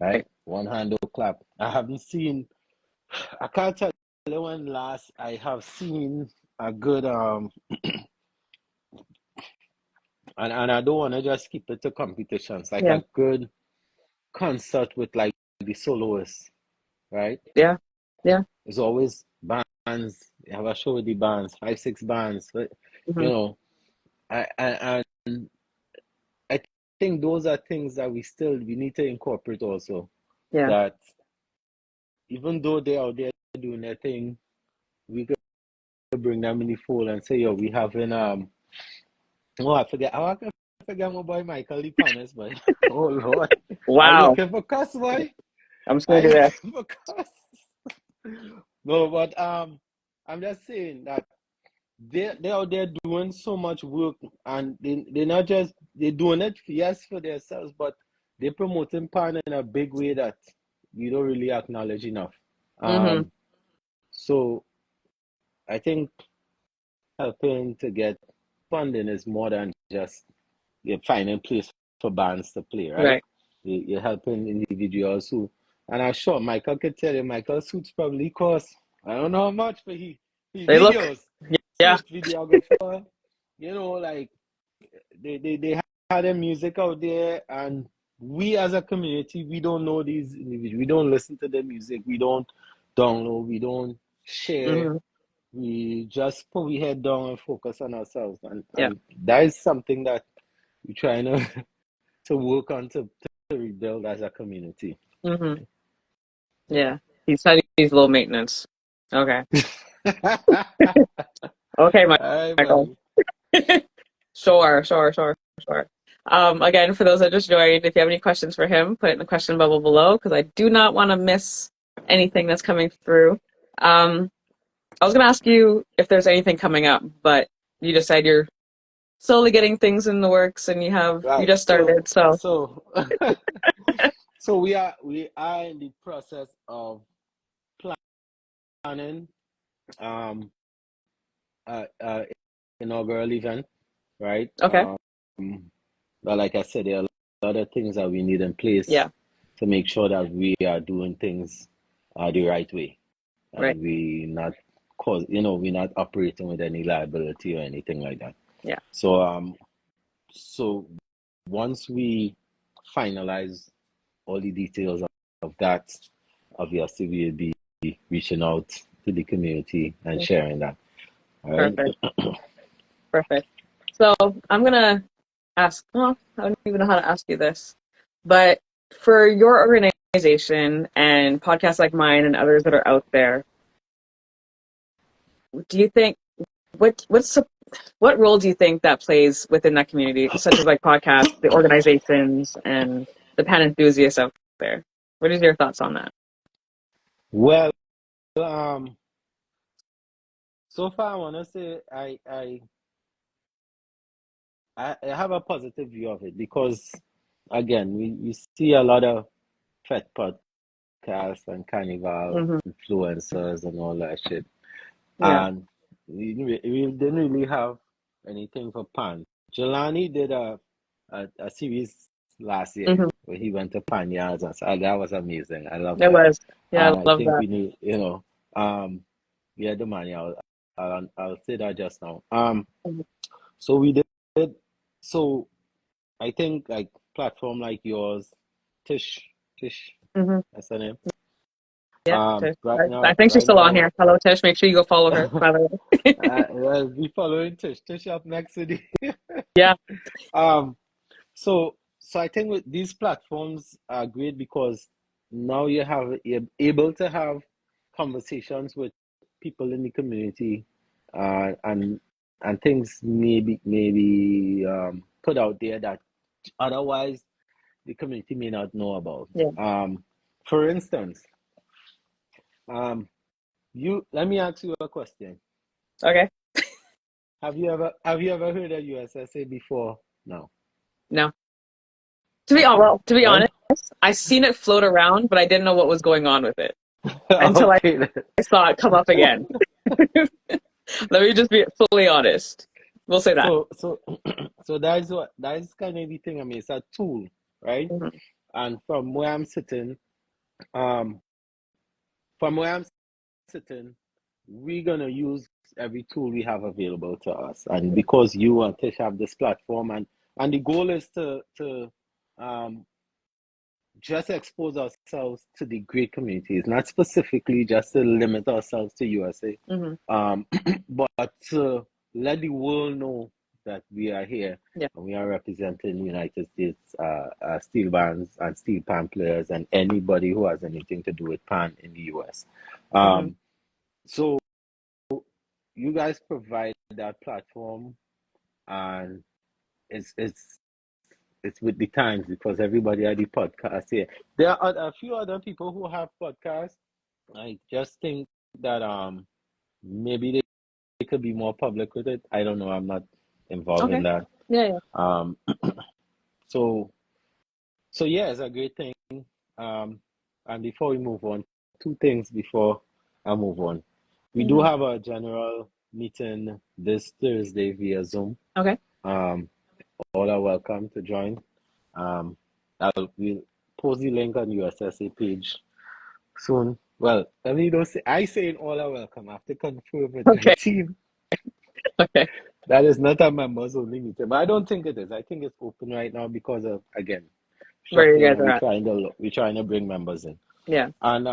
right? One hand don't clap. I can't tell you when last I have seen a good, and I don't want to just keep it to competitions, like Yeah. a good concert with like the soloists, right? Yeah. Yeah. There's always bands. You have a show with the bands, 5, 6 bands. But, Mm-hmm. you know, and I think those are things that we need to incorporate also. Yeah. That even though they're out there doing their thing, we could bring them in the fold and say, yo, we having I forget my boy Michael Lipanes, boy. Oh Lord. I Wow. looking for cuss, boy. I'm just gonna I do this. looking for cuss. No, but I'm just saying that they're out there doing so much work, and they're not just they're doing it, yes, for themselves, but they're promoting pan in a big way that we don't really acknowledge enough. Mm-hmm. Um, so I think helping to get funding is more than just you're finding place for bands to play, right? Right. You're helping individuals who, and I'm sure Michael could tell you, Michael suits probably cost, I don't know how much for he They look. videos, Yeah. suit videographer, like they have their music out there, and we as a community, we don't know these individuals, we don't listen to their music, we don't download, we don't share. Mm-hmm. We just put we head down and focus on ourselves, and Yeah. that is something that we're trying to to work on to rebuild as a community. Mm-hmm. Yeah. He said he's low maintenance. Okay. Okay, All right, Michael. buddy. Sure, sure, sure, sure. Again, for those that just joined, if you have any questions for him, put it in the question bubble below because I do not want to miss anything that's coming through. Um, I was going to ask you if there's anything coming up, but you just said you're slowly getting things in the works and you Right. just started. So, So we are in the process of planning um a inaugural event, right? okay. But like I said, there are a lot of things that we need in place Yeah, to make sure that we are doing things the right way, right. and we're not operating with any liability or anything like that. Yeah. So once we finalize all the details of that, obviously we'll be reaching out to the community and sharing that. All right. Perfect. Perfect. So I'm going to ask, well, I don't even know how to ask you this, but for your organization and podcasts like mine and others that are out there, do you think what role do you think that plays within that community, such as like podcasts, the organizations, and the pan enthusiasts out there? What is your thoughts on that? Well, um, so far I want to say I have a positive view of it because again we see a lot of pet podcasts and carnival Hmm. influencers and all that shit, Yeah. and we didn't really have anything for Pan. Jelani did a series last year Hmm. where he went to Pan yards, and so that was amazing. I love It that, was. Yeah, and I I love think that. we need yeah, the money. I'll say that just now. Mhm. So we did. So I think like platform like yours, Tish, Hmm. that's her name. Yeah. Tish. Right I now, think she's right still on now, here. Hello, Tish. Make sure you go follow her, by the way. I'll be following Tish. Tish up next to the. Yeah. um. So I think with these platforms are great because now you're able to have conversations with people in the community, and things maybe put out there that otherwise the community may not know about. Yeah. For instance, um, you let me ask you a question. Okay. Have you ever heard of USSA before? No. No. Okay. To be Well, honest, I seen it float around, but I didn't know what was going on with it until I okay. saw it come up again. Let me just be fully honest. We'll say that. So so that is kind of the thing. I mean, it's a tool, right? Mhm. And um, from where I'm sitting, we're gonna use every tool we have available to us. And because you and Tish have this platform, and the goal is to um just expose ourselves to the great communities, not specifically just to limit ourselves to USA, Mhm. but to let the world know that we are here Yeah. and we are representing United States steel bands and steel pan players and anybody who has anything to do with pan in the US. Mhm. Um, so you guys provide that platform, and it's it's with the times because everybody had the podcast here. There are a few other people who have podcasts. I just think that maybe they could be more public with it. I don't know. I'm not involved in Okay. that. Yeah. Yeah. Um, so yeah, it's a great thing. Um, and before we move on, two things before I move on. We do Mhm. have a general meeting this Thursday via Zoom. Okay. Um, all are welcome to join. Um, we'll post the link on USSA page soon. Well, I mean, don't say I saying all are welcome. I have to confirm with my Okay. team. Okay. That is not a members only meeting, but I don't think it is. I think it's open right now because of again Where you shuffling, guys and are at? we're trying to bring members in. Yeah. And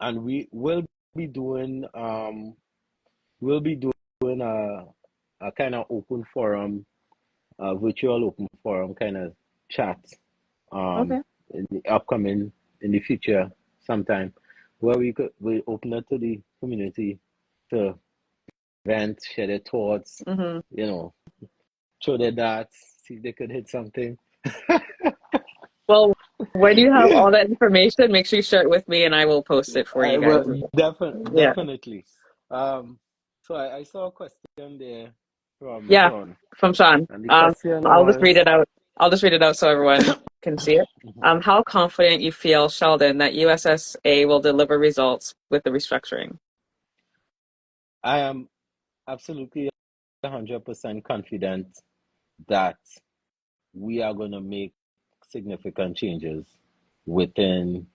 and we will be doing we'll be doing a kind of open forum, virtual open forum kind of chat um Okay. in the future sometime, where we open it to the community to vent, share their thoughts, Mm-hmm. you know, throw their darts, see if they could hit something. Well, when you have Yeah. all that information, make sure you share it with me and I will post it for I you guys. will Yeah. definitely. Um, so I saw a question there from Yeah, Sean, from Sean. and the question I'll just read was, it out. I'll just read it out so everyone can see it. How confident you feel, Sheldon, that USSA will deliver results with the restructuring? I am absolutely 100% confident that we are going to make significant changes within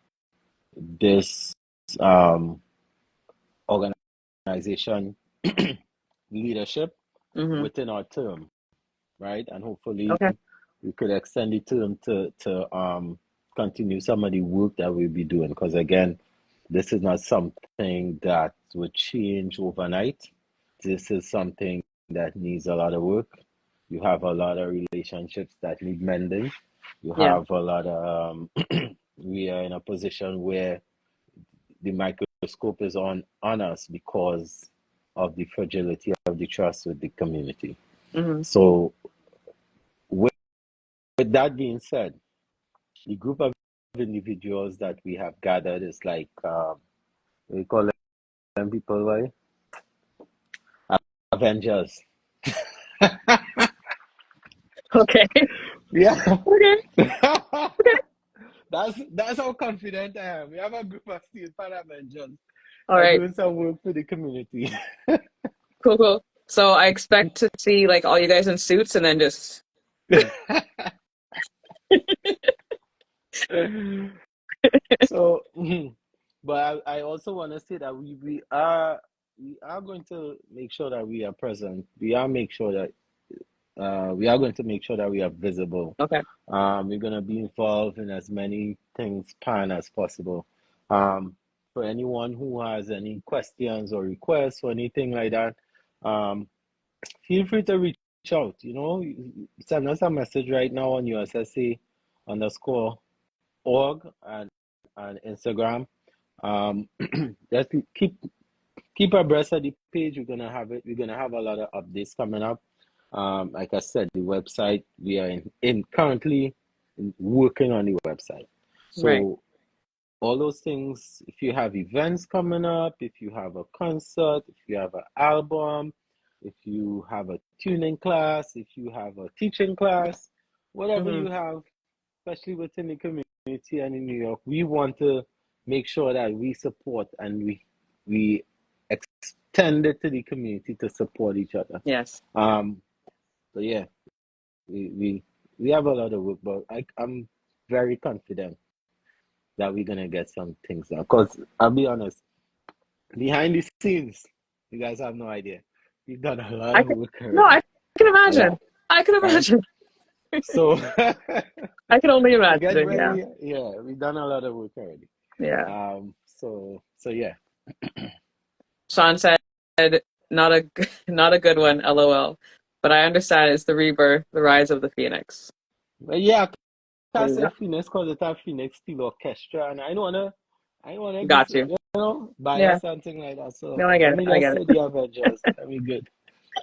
this um, organization leadership Mm-hmm. within our term, right? And hopefully Okay. we could extend the term to continue some of the work that we'll be doing. Because again, this is not something that would change overnight. This is something that needs a lot of work. You have a lot of relationships that need mending. You Yeah. have a lot of we are in a position where the microscope is on us because of the fragility of the trust with the community. Mm-hmm. So with, with that being said, the group of individuals that we have gathered is like we call them people, right? Avengers. Okay. Yeah. Okay. Okay. That's how confident I am. We have a group of steel pan Avengers All that right. doing some work for the community. Cool, cool. So I expect to see like all you guys in suits and then just So, but I also want to say that we are going to make sure that we are present. We are going to make sure that we are visible. okay. We're going to be involved in as many things pan as possible. For anyone who has any questions or requests or anything like that, um, feel free to reach out. Send us a message right now on USSA underscore org and Instagram. Um, just keep abreast of the page. We're gonna have it. We're gonna have a lot of updates coming up. Like I said, the website we are in currently working on the website. Right. So all those things. If you have events coming up, if you have a concert, if you have an album, if you have a tuning class, if you have a teaching class, whatever Mm-hmm. you have, especially within the community and in New York, we want to make sure that we support and we extend it to the community to support each other. Yes. Um, so yeah, we have a lot of work, but I'm very confident that we're gonna get some things done. Cause I'll be honest, behind the scenes, you guys have no idea. We've done a lot I of can work no, already. I can A imagine. lot, I can right? imagine. So I can only so get imagine, yeah. ready. Yeah, we've done a lot of work already. Yeah. So yeah. Sean said not a not a good one, LOL. But I understand it's the rebirth, the rise of the phoenix. But yeah, I There you say go. Phoenix because it's a Phoenix Steel Orchestra, and I don't wanna Got you. Yeah. bias and thing like that. So No, I get let it. me I just get say the Avengers. Let me good.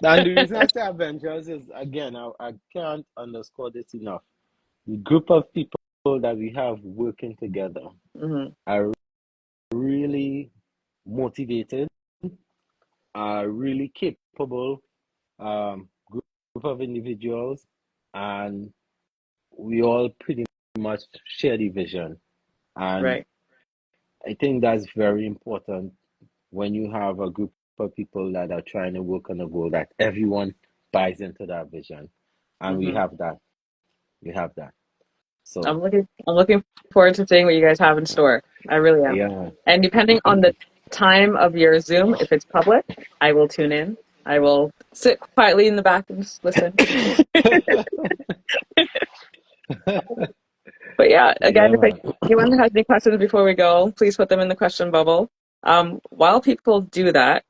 And the reason I say Avengers is again, I can't underscore this enough. The group of people that we have working together it. Hmm. are really motivated, are really capable group of individuals, and we all pretty much share the vision. And Right. I think that's very important when you have a group of people that are trying to work on a goal that everyone buys into that vision. And we Hmm. have that. We have that. So I'm looking forward to seeing what you guys have in store. I really am. yeah. And depending on the time of your Zoom, if it's public, I will tune in. I will sit quietly in the back and just listen. But yeah, again, Yeah, if man. anyone has any questions before we go, please put them in the question bubble. While people do that,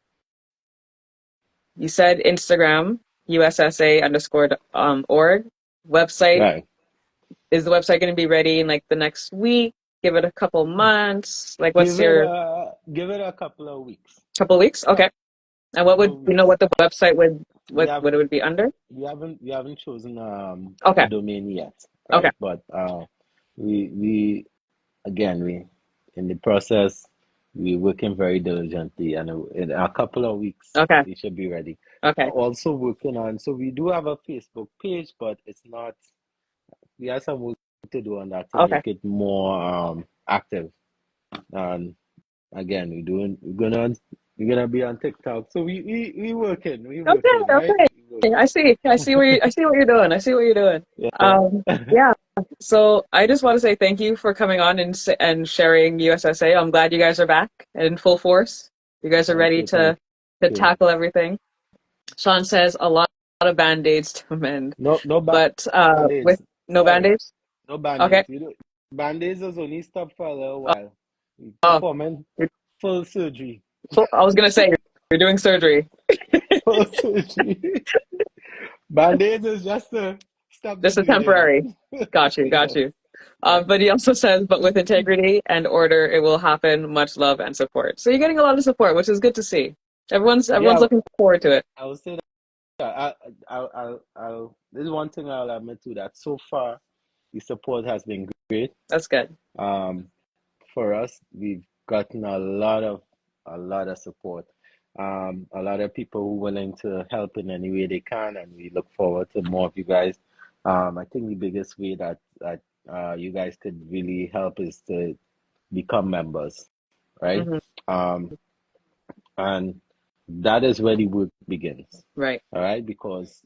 you said Instagram, USSA_org. Website, Right. is the website going to be ready in like the next week? Give it a couple months? Like, what's Give it your a couple of weeks. couple weeks? Okay. And what Couple would, of you know, weeks. what the website would, We what it would be under? we haven't chosen a Okay. domain yet, Okay. right? But we again we in the process we're working very diligently, and in a couple of weeks Okay. we should be ready. Okay. Also working on, so we do have a Facebook page, but it's not. We have some work to do on that to Okay. make it more active. And again, we're gonna be on TikTok. So we Okay. working, right? Okay. We working. I see where I see what you're doing. I see what you're doing. Yeah. Yeah. So I just want to say thank you for coming on and sharing USSA. I'm glad you guys are back in full force. You guys are ready Thank to you. tackle everything. Sean says a lot of band-aids to mend, No but with band-aids. no Sorry. band-aids. No Okay. band-aids. Band-aids is only stop for a little Oh, while. We oh, performing full surgery. I was gonna say you're doing surgery. Full surgery. Band-aids is just to stop the This is bleeding. temporary. Got you. Got Yes. you. Yes. But he also says, but with integrity and order, it will happen. Much love and support. So you're getting a lot of support, which is good to see. Everyone's Yeah, looking forward to it. I would say that this is one thing I'll admit to, that so far the support has been great. That's good. Um, for us, we've gotten a lot of support. A lot of people who are willing to help in any way they can, and we look forward to more of you guys. I think the biggest way that you guys could really help is to become members, right? Hmm. Um, and that is where the work begins, Right. all right? Because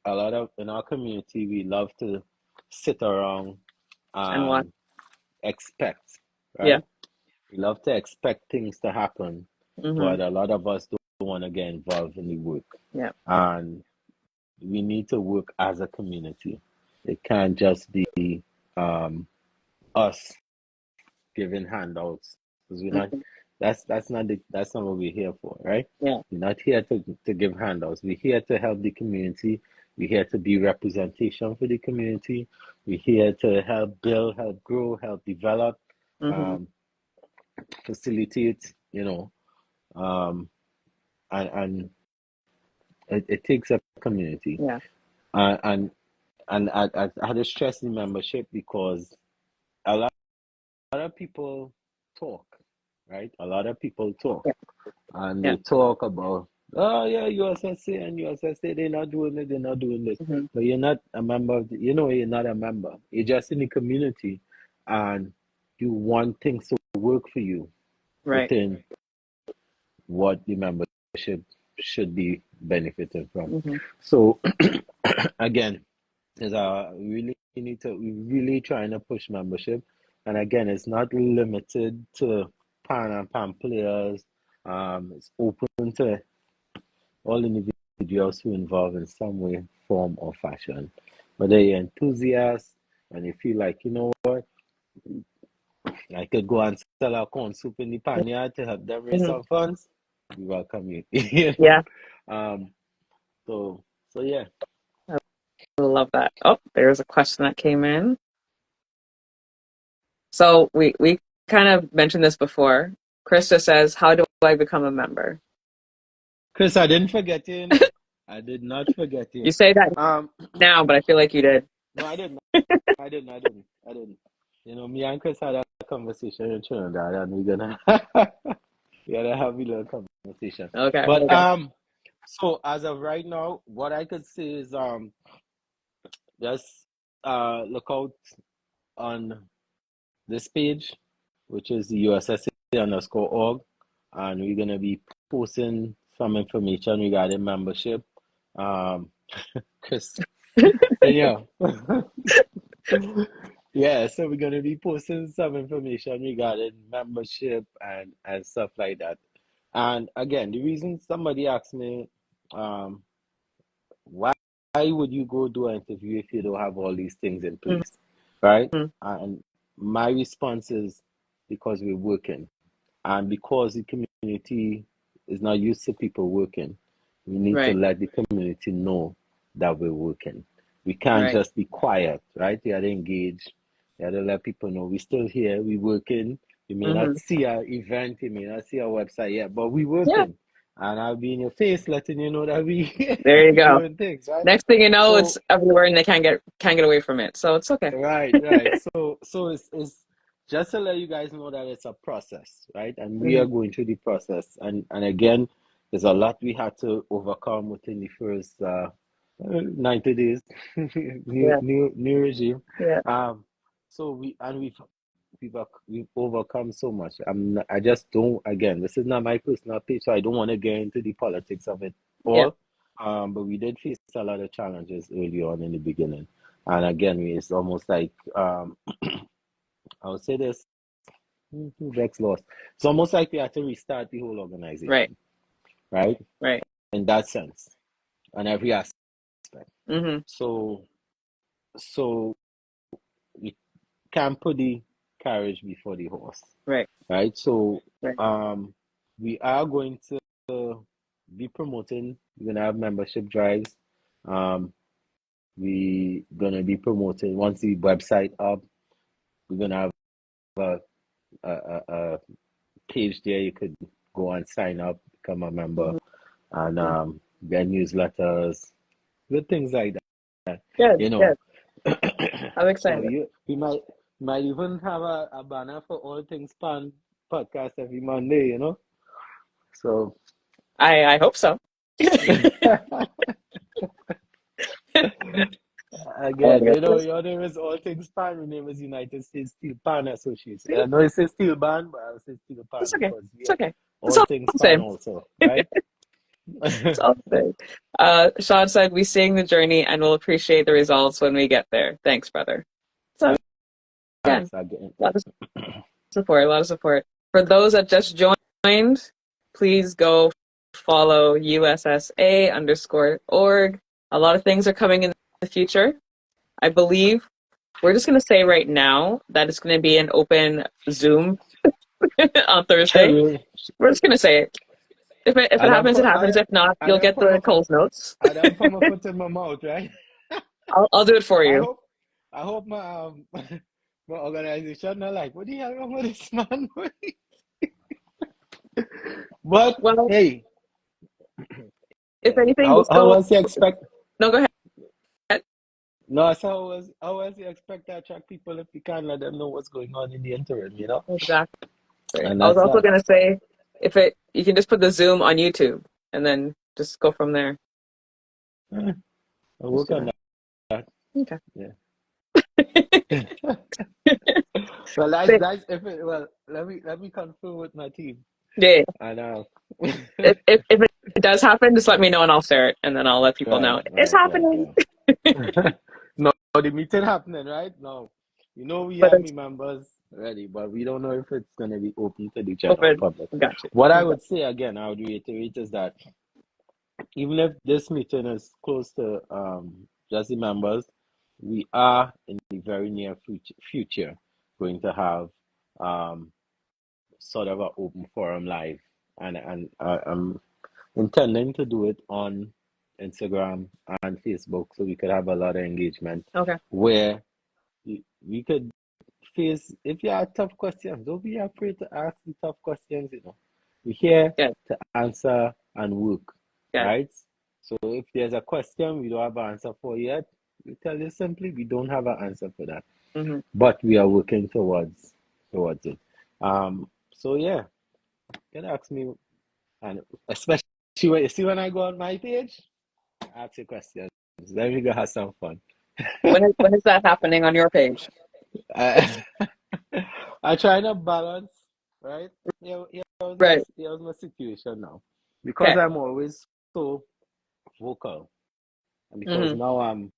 a lot of in our community, we love to sit around And what? and expect, Yeah. right? We love to expect things to happen, Hmm. but a lot of us don't want to get involved in the work. Yeah. And we need to work as a community. It can't just be um, us giving handouts, because we're not. Hmm. That's not what we're here for, right? Yeah. We're not here to give handouts. We're here to help the community. We're here to be representation for the community. We're here to help build, help grow, help develop, Hmm. um, facilitate, um, and it takes a community. Yeah. Uh, and I had to stress the membership because a lot of people talk, right? A lot of people talk, Yeah. and Yeah. they talk about, oh yeah, USSA and USSA, they're not doing it, they're not doing this. Hmm. But you're not a member of you're not a member. You're just in the community, and you want things to work for you Right. within what the membership should be benefiting from. Hmm. So again, is we really trying to push membership, and again, it's not limited to pan and pan players. It's open to all individuals who involved in some way, form, or fashion. Whether you're enthusiasts and you feel like, you know what, I could go and sell a corn soup in the panya to help them raise Hmm. some funds, we welcome you. You know? Yeah. Um, so yeah. I love that. Oh, there's a question that came in. So we kind of mentioned this before. Krista says, "How do I become a member?" Chris, I didn't forget you, you know. I did not forget You you. say that Um, now, but I feel like you did. no, I didn't. I didn't. You know, me and Chris had a conversation in Trinidad, and we gotta have a little conversation. Okay. But Okay. so as of right now, what I could say is just look out on this page, which is the USSA_org, and we're gonna be posting some information regarding membership. Um, Chris, yeah. Yeah, so we're gonna be posting some information regarding membership and stuff like that. And again, the reason somebody asked me, um, why would you go do an interview if you don't have all these things in place, right? Mhm. And my response is because we're working. And because the community is not used to people working, we need to Right. let the community know that we're working. We can't Right. just be quiet, right? We have to engage. We have to let people know we're still here, we're working. You may not see our event, you may not see our website yet, but we're Yeah. working. And I'll be in your face letting you know that we There you we go. doing things, right? Next thing you know, it's So everywhere and they can't get away from it. So it's okay. right. So it's just to let you guys know that it's a process, right? And we Hmm. are going through the process. And again, there's a lot we had to overcome within the first 90 days, Yeah. new regime. Yeah. Um, so we've overcome so much. I just don't. Again, this is not my personal page, so I don't want to get into the politics of it Yeah. all. But we did face a lot of challenges early on in the beginning. And again, it's almost like I would say this, Vex lost. It's almost like we had to restart the whole Right. organization, right? Right. In that sense, on every aspect. Hmm. So so we can't put the carriage before the horse, Right. right? So Right. we are going to be promoting. We're gonna have membership drives. We gonna be promoting once the website up. We're gonna have a page there. You could go and sign up, become a member, Hmm. and get newsletters, good things like that. Good. You know, Good. I'm so excited. we might even have a banner for All Things Pan podcast every Monday. So I hope so. again, your name is All Things Pan. Your name is United States Steel Pan Association. See, I know it says Steel Band, but I will say Steel Pan it's okay. because we It's are okay. It's All all Things the Pan same. also, right? It's all the same. Sean said, "We seeing the journey and we'll appreciate the results when we get there." Thanks, brother. So again, Thanks again. a lot of support. A lot of support for those that just joined. Please go follow USSA_org. A lot of things are coming in the future. I believe we're just going to say right now that it's going to be an open Zoom on Thursday. We're just going to say it. If it happens, it happens. If not, I you'll don't get put the my foot Coles notes. I don't put my foot in my mouth, right? I'll do it for I you. hope I hope my my organization not like, what the hell wrong with this man? But Well, hey, if yeah. anything, we'll How still. was the expect No, go ahead. no, so how was the expect to attract people if you can't let them know what's going on in the interim? Exactly. And I was that's also that. going to say, you can just put the Zoom on YouTube and then just go from there. I'll Just work do on that. that. Okay. Yeah. Well, Say- that's if it, well, let me confirm with my team. yeah. And If it does happen, just let me know and I'll share it, and then I'll let people right, know it's right, right, happening. right. No, the meeting happening, right? No. We But have it's the members ready, but we don't know if it's gonna be open to the general open. public. Gotcha. What I Okay. would say again, I would reiterate is that even if this meeting is close to just the members, we are in the very near future going to have um sort of an open forum live, and I'm intending to do it on Instagram and Facebook so we could have a lot of engagement Okay. where we could face, if you have tough questions, don't be afraid to ask the tough questions. We're here Good. to answer and work, Good. right? So if there's a question we don't have an answer for yet, we tell you simply we don't have an answer for that. Hmm. But we are working towards it. So yeah, you can ask me, and especially when you see when I go on my page, ask your questions. Then we go have some fun. When is that happening on your page? I, I try to balance, right? Right. Here was my situation now. Because Okay. I'm always so vocal, and because Hmm. now I'm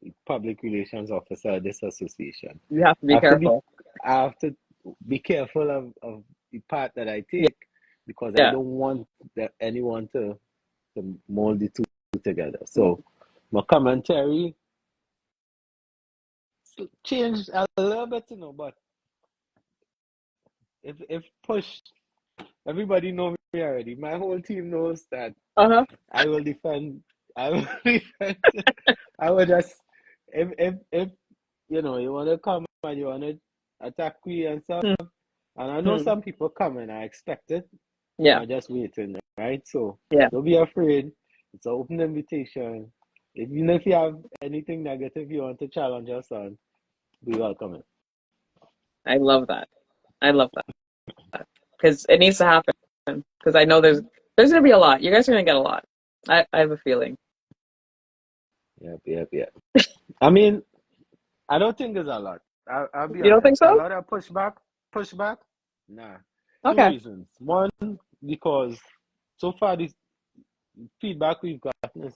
the public relations officer at this association, You have to I be have to be careful. I have to be careful of the part that I Yeah. take because I Yeah. don't want anyone to mold the two together. So my commentary changed a little bit, but if pushed, everybody know me already. My whole team knows that Uh-huh. I will defend. I will defend. I will just if you know you want to come and you want to attack me and stuff. And I know Mm-hmm. some people come and I expect it. And Yeah. I just waiting, right? So Yeah. don't be afraid. It's an open invitation. Even if you have anything negative you want to challenge us on, we welcome it. I love that. I love that. Because it needs to happen. Because I know there's gonna be a lot. You guys are gonna get a lot. I have a feeling. Yep. I mean, I don't think there's a lot. I'll be You don't think honest. A so? lot of pushback. Nah. Two Okay. reasons. One, because so far the feedback we've gotten is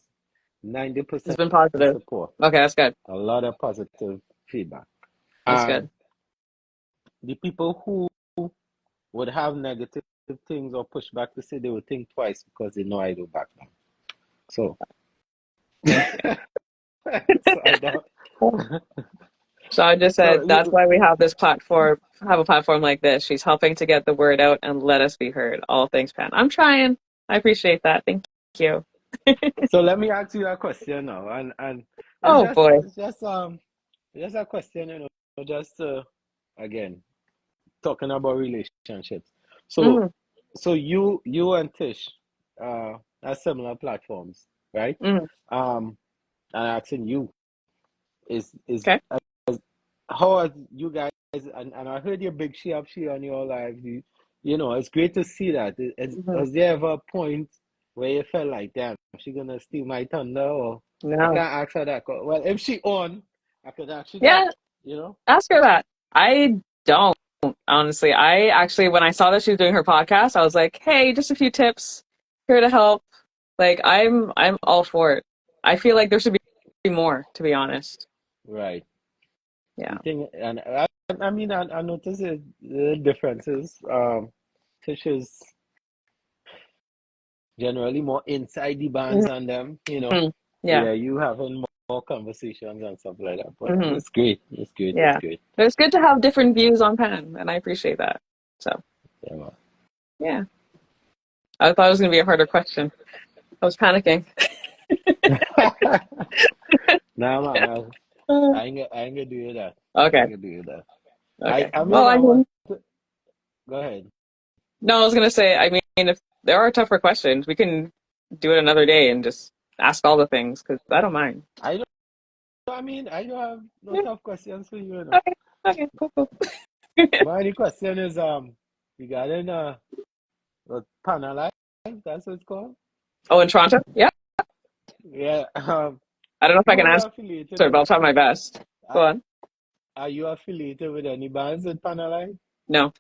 It's 90% been positive. support. Okay, that's good. A lot of positive feedback. That's And good. the people who would have negative things or pushback to say, they would think twice because they know I do back down. So, so I don't. Sean just So said that's why we have this platform, have a platform like this. She's helping to get the word out and let us be heard. All things Pan. I'm trying. I appreciate that. Thank you. so let me ask you a question now, and Oh boy. it's just a question, you know, just again talking about relationships. So Hmm. you and Tish have similar platforms, right? Hmm. Um, and asking you is Okay. how are you guys? And I heard your big she on your live. You know, it's great to see that. Hmm. Was there ever a point where you felt like, damn, she gonna steal my thunder? Or I No. can't ask her that. Well, if she on, I could ask you that. Yeah, You know? ask her that. I don't, honestly. I actually, when I saw that she was doing her podcast, I was like, hey, just a few tips here to help. Like, I'm all for it. I feel like there should be more, to be honest. Right. Yeah. The thing, and I mean, I noticed the differences. Tish is generally more inside the bands than them. You know, Hmm. Yeah. yeah, you having more conversations and stuff like that. But Hmm. it's great. It's great. It's Yeah. great. But it's good to have different views on Pan, and I appreciate that. So, Yeah, man. yeah. I thought it was going to be a harder question. I was panicking. Nah, man, Uh, I ain't gonna do you that. I okay. ain't gonna do you that. Okay. I Well, mean, I I want mean, to go ahead. no, I was going to say, I mean, if there are tougher questions, we can do it another day and just ask all the things because I don't mind. I don't. I mean, I don't have no Yeah. tough questions for you, you know. Okay. Okay. Cool. Cool. My only question is regarding what panel life. That's what it's called. Oh, in Toronto? Yeah. Yeah. I don't know if I Who can are you answer affiliated it, but with? I'll try my best. Go Are, on. are you affiliated with any bands with panel life? No.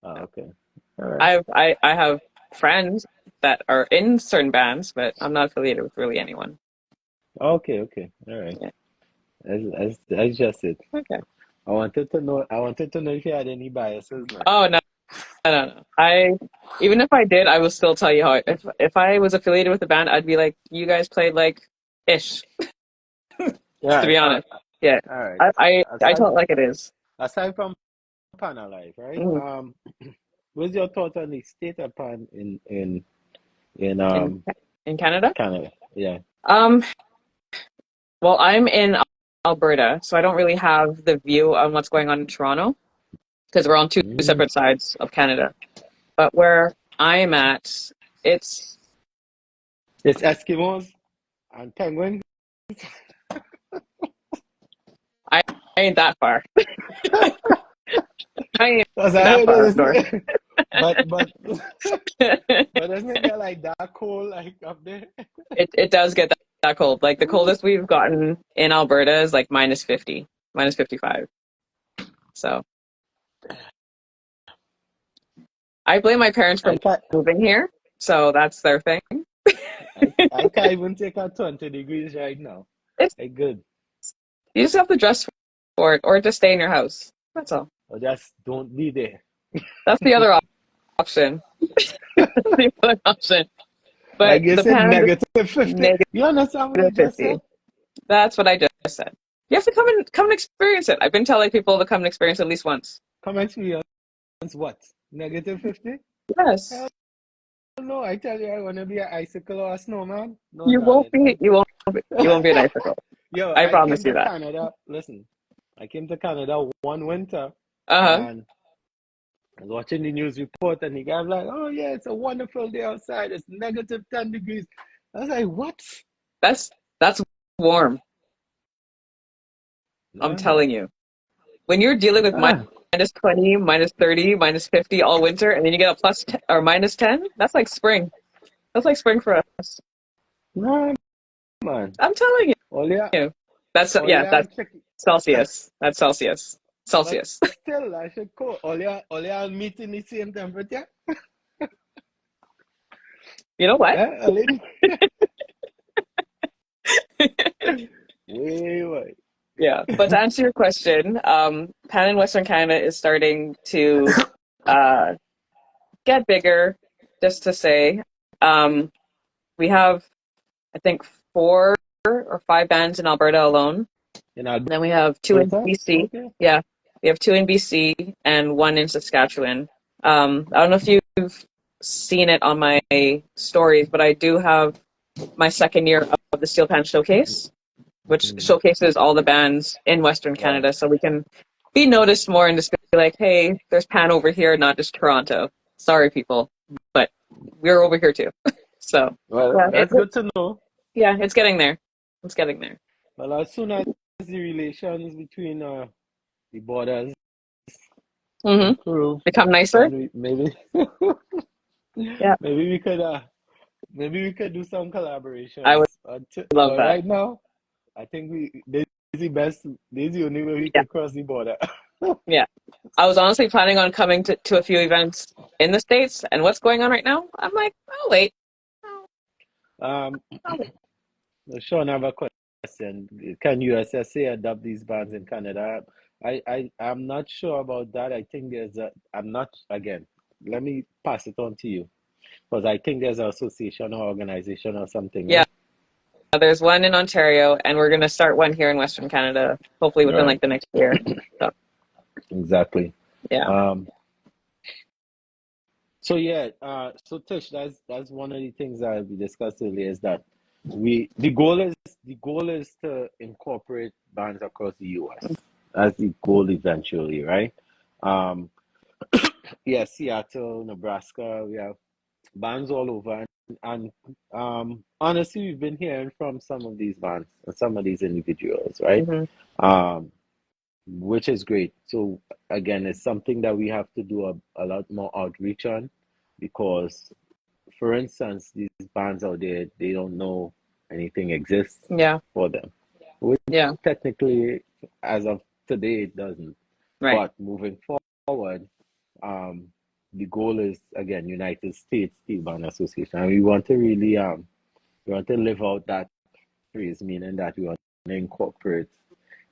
Oh, No. okay. All right. I have friends that are in certain bands, but I'm not affiliated with really anyone. Okay. All right. Yeah. That's just it. Okay. I wanted to know. I wanted to know if you had any biases, man. Oh no, no. I even if I did, I will still tell you how. If I was affiliated with the band, I'd be like, you guys played like ish. To Yeah. be honest, yeah. All right. I Aside tell it like it is. aside from panel life, right? Mhm. What's your thought on the state of pan in In in Canada. Canada? Yeah. Um. Well, I'm in Alberta, so I don't really have the view on what's going on in Toronto because we're on two Mm. separate sides of Canada. But where I'm at, it's It's Eskimos and penguins. I ain't that far. I ain't Because I that heard far up it, north. but it but doesn't it get like that cold like up there? it does get that cold. Like the coldest we've gotten in Alberta is like minus 50, minus 55. So I blame my parents for I can't moving here. So that's their thing. I can't even take a 20 degrees right now. It's Like good. you just have to dress for it or just stay in your house. That's all. Or just don't be there. That's the other option. The other option. But Like you the said, pan is negative 50. negative You understand what you just 50. said? That's what I just said. You have to come and experience it. I've been telling people to come and experience it at least once. Come experience what? Negative 50? Yes. Hell no, I tell you, I want to be an icicle or a snowman. No, You won't darling. be. You won't be an icicle. Yo, I I came promise you to that. Canada. Listen, I came to Canada one winter, Uh-huh. and I was watching the news report, and the guy was like, "Oh yeah, it's a wonderful day outside. It's negative 10 degrees." I was like, "What?" That's warm. I'm No, no. telling you. When you're dealing with Ah, minus 20, minus 30, minus 50 all winter, and then you get a plus 10, or minus 10, that's like spring. That's like spring for us. no, man. I'm telling All yeah, you. That's, all yeah, yeah, that's check. Celsius. That's Celsius. But Celsius. still, I should call. All yeah, meet in the same temperature. You know what? Eh, a lady. Way, way. Yeah. But to answer your question, Pan in Western Canada is starting to uh, get bigger, just to say. Um, we have, I think, 4 or 5 bands in Alberta alone. In And then we have 2 in Alberta? BC. Okay. Yeah. We have 2 in BC and 1 in Saskatchewan. I don't know if you've seen it on my stories, but I do have my second year of the Steel Pan Showcase, which Mm, showcases all the bands in Western right. Canada, so we can be noticed more and just be like, hey, there's Pan over here, not just Toronto. Sorry, people, but we're over here too. So Well, yeah, that's good to know. yeah, it's getting there. It's getting there. Well, as soon as the relations between the borders Hmm. improve, Become nicer. then we maybe Yeah, maybe maybe we could do some I collaborations. would love But that. right now, I think this is the best. This is the only way we Yeah, could cross the border. yeah. I was honestly planning on coming to a few events in the States, and what's going on right now? I'm like, oh wait, um, oh, Sean, I have a question. Can USSA adopt these bans in Canada? I'm not sure about that. I think I'm not, again, let me pass it on to you because I think there's an association or organization or something, yeah. right? There's one in Ontario, and we're gonna start one here in Western Canada, hopefully within Right, like the next year. So exactly. yeah, Um, so yeah, so Tish, that's one of the things that we discussed earlier is that the goal is to incorporate bans across the US as the goal eventually, right? Um, yeah, Seattle, Nebraska, we have bands all over, and honestly, we've been hearing from some of these bands and some of these individuals, right? hmm Um, which is great. So again, it's something that we have to do a lot more outreach on because, for instance, these bands out there, they don't know anything exists yeah, for them, which yeah, technically, as of today, it doesn't. right, But moving forward, um, the goal is again United States Steel Band Association, and we want to really we want to live out that phrase, meaning that we want to incorporate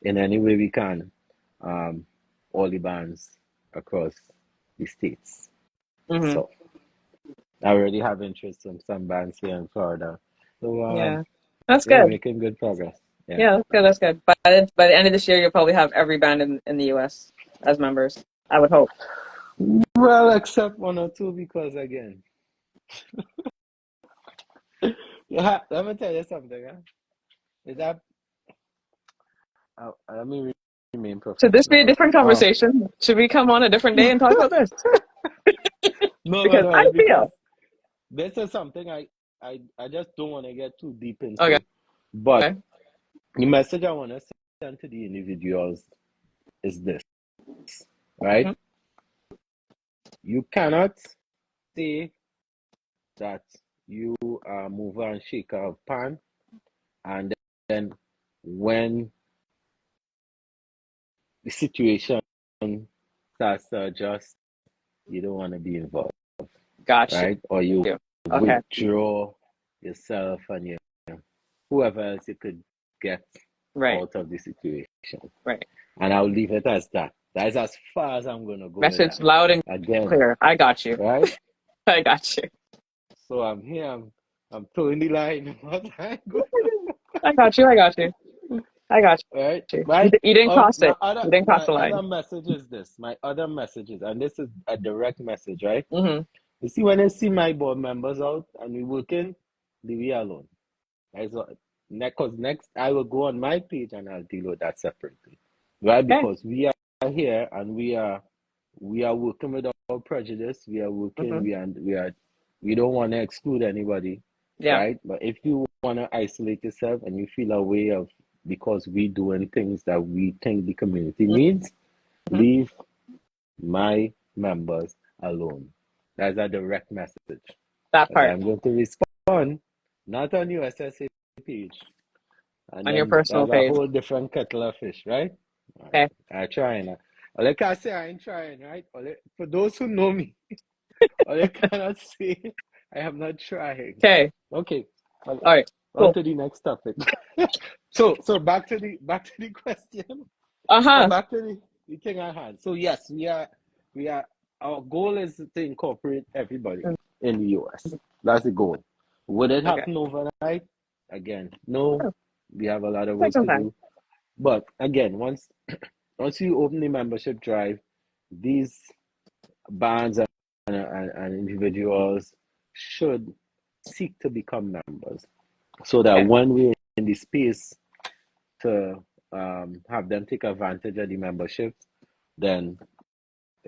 in any way we can um, all the bands across the states. hmm So I already have interest from some bands here in Florida. So yeah. That's yeah, good. making good progress. Yeah. Yeah, that's good. That's good. By the end of this year, you'll probably have every band in the U.S. as members. I would hope. Well, except one or two because again, yeah, let me tell you something. Huh? Is that let me remain Should this be a professional. different conversation? Should we come on a different day and talk about this? No, no, Because no, I because feel this is something I just don't want to get too deep okay. into. But Okay. the message I want to send to the individuals is this, right? Hmm. You cannot say that you are mover and shaker of pan, and then when the situation starts to adjust, you don't want to be involved, Got right? Or you you. Okay. withdraw yourself and whoever else you could get Right. out of the situation. Right. And I'll leave it as that. That is as far as I'm going to go with Message that. loud and Again, clear. I got you. right? I got you. So I'm here. I'm towing the line. What I go, I got you. I got you. I got right? you. You didn't cross it. You didn't cross My the line. other message is this. My other message is, and this is a direct message, right? Hmm. You see, when I see my board members out and we working, leave me alone. Right? So next I will go on my page and I'll deal with that separately. Right? Okay. Because we are here and we are working without prejudice. We are working. Mm-hmm. We don't want to exclude anybody, Yeah. right? But if you want to isolate yourself and you feel a way of because we doing things that we think the community needs, Mm-hmm. leave my members alone. That's a direct message. That Because part I'm going to respond, not on your SSA page. And on your then personal that's a page. whole different kettle of fish, right? All Okay. right. I trying. Like I say, I ain't trying, right? For those who know me, all I cannot say, I am not trying. Okay. Okay. All right. On Cool. to the next topic. So back to the question. Or Uh-huh. back to the thing at hand. So yes, we are our goal is to incorporate everybody in the US. That's the goal. Would it Okay. happen overnight? Again, no. Oh, We have a lot of take work some to time. do. But again, once you open the membership drive, these bands and individuals should seek to become members so that Okay. when we're in the space to have them take advantage of the membership, then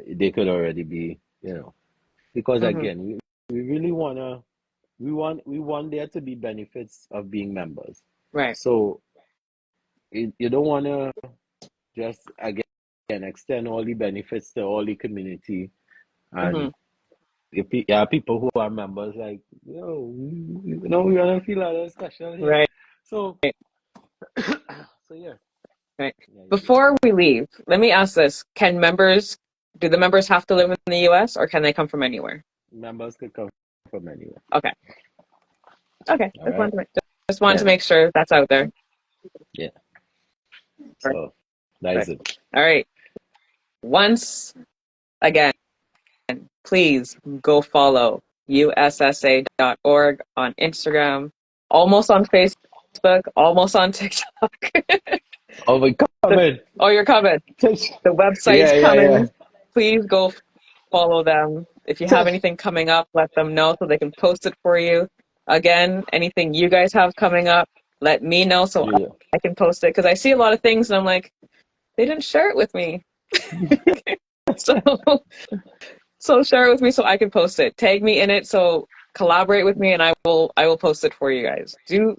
they could already be, because Mm-hmm. again, we really we want there to be benefits of being members. Right. So you don't want to just again extend all the benefits to all the community, Mm-hmm. and if there are people who are members like, we want to feel a little special here. Right. So so yeah, Right. yeah, yeah, yeah. Before we leave, let me ask this. Do the members have to live in the US or can they come from anywhere? Members could come from anywhere. Okay. Okay. All right. Just wanted to Yeah. make sure that's out there. Yeah. So that is Perfect. it. All right. Once again, please go follow ussa.org on Instagram, almost on Facebook, almost on TikTok. Oh, we coming. Oh, you're coming. The website's Yeah, yeah, yeah. coming. Please go follow them. If you have anything coming up, let them know so they can post it for you. Again, anything you guys have coming up, let me know so Yeah. I can post it. Because I see a lot of things and I'm like, they didn't share it with me. So so share it with me so I can post it. Tag me in it, so collaborate with me and I will post it for you guys. Do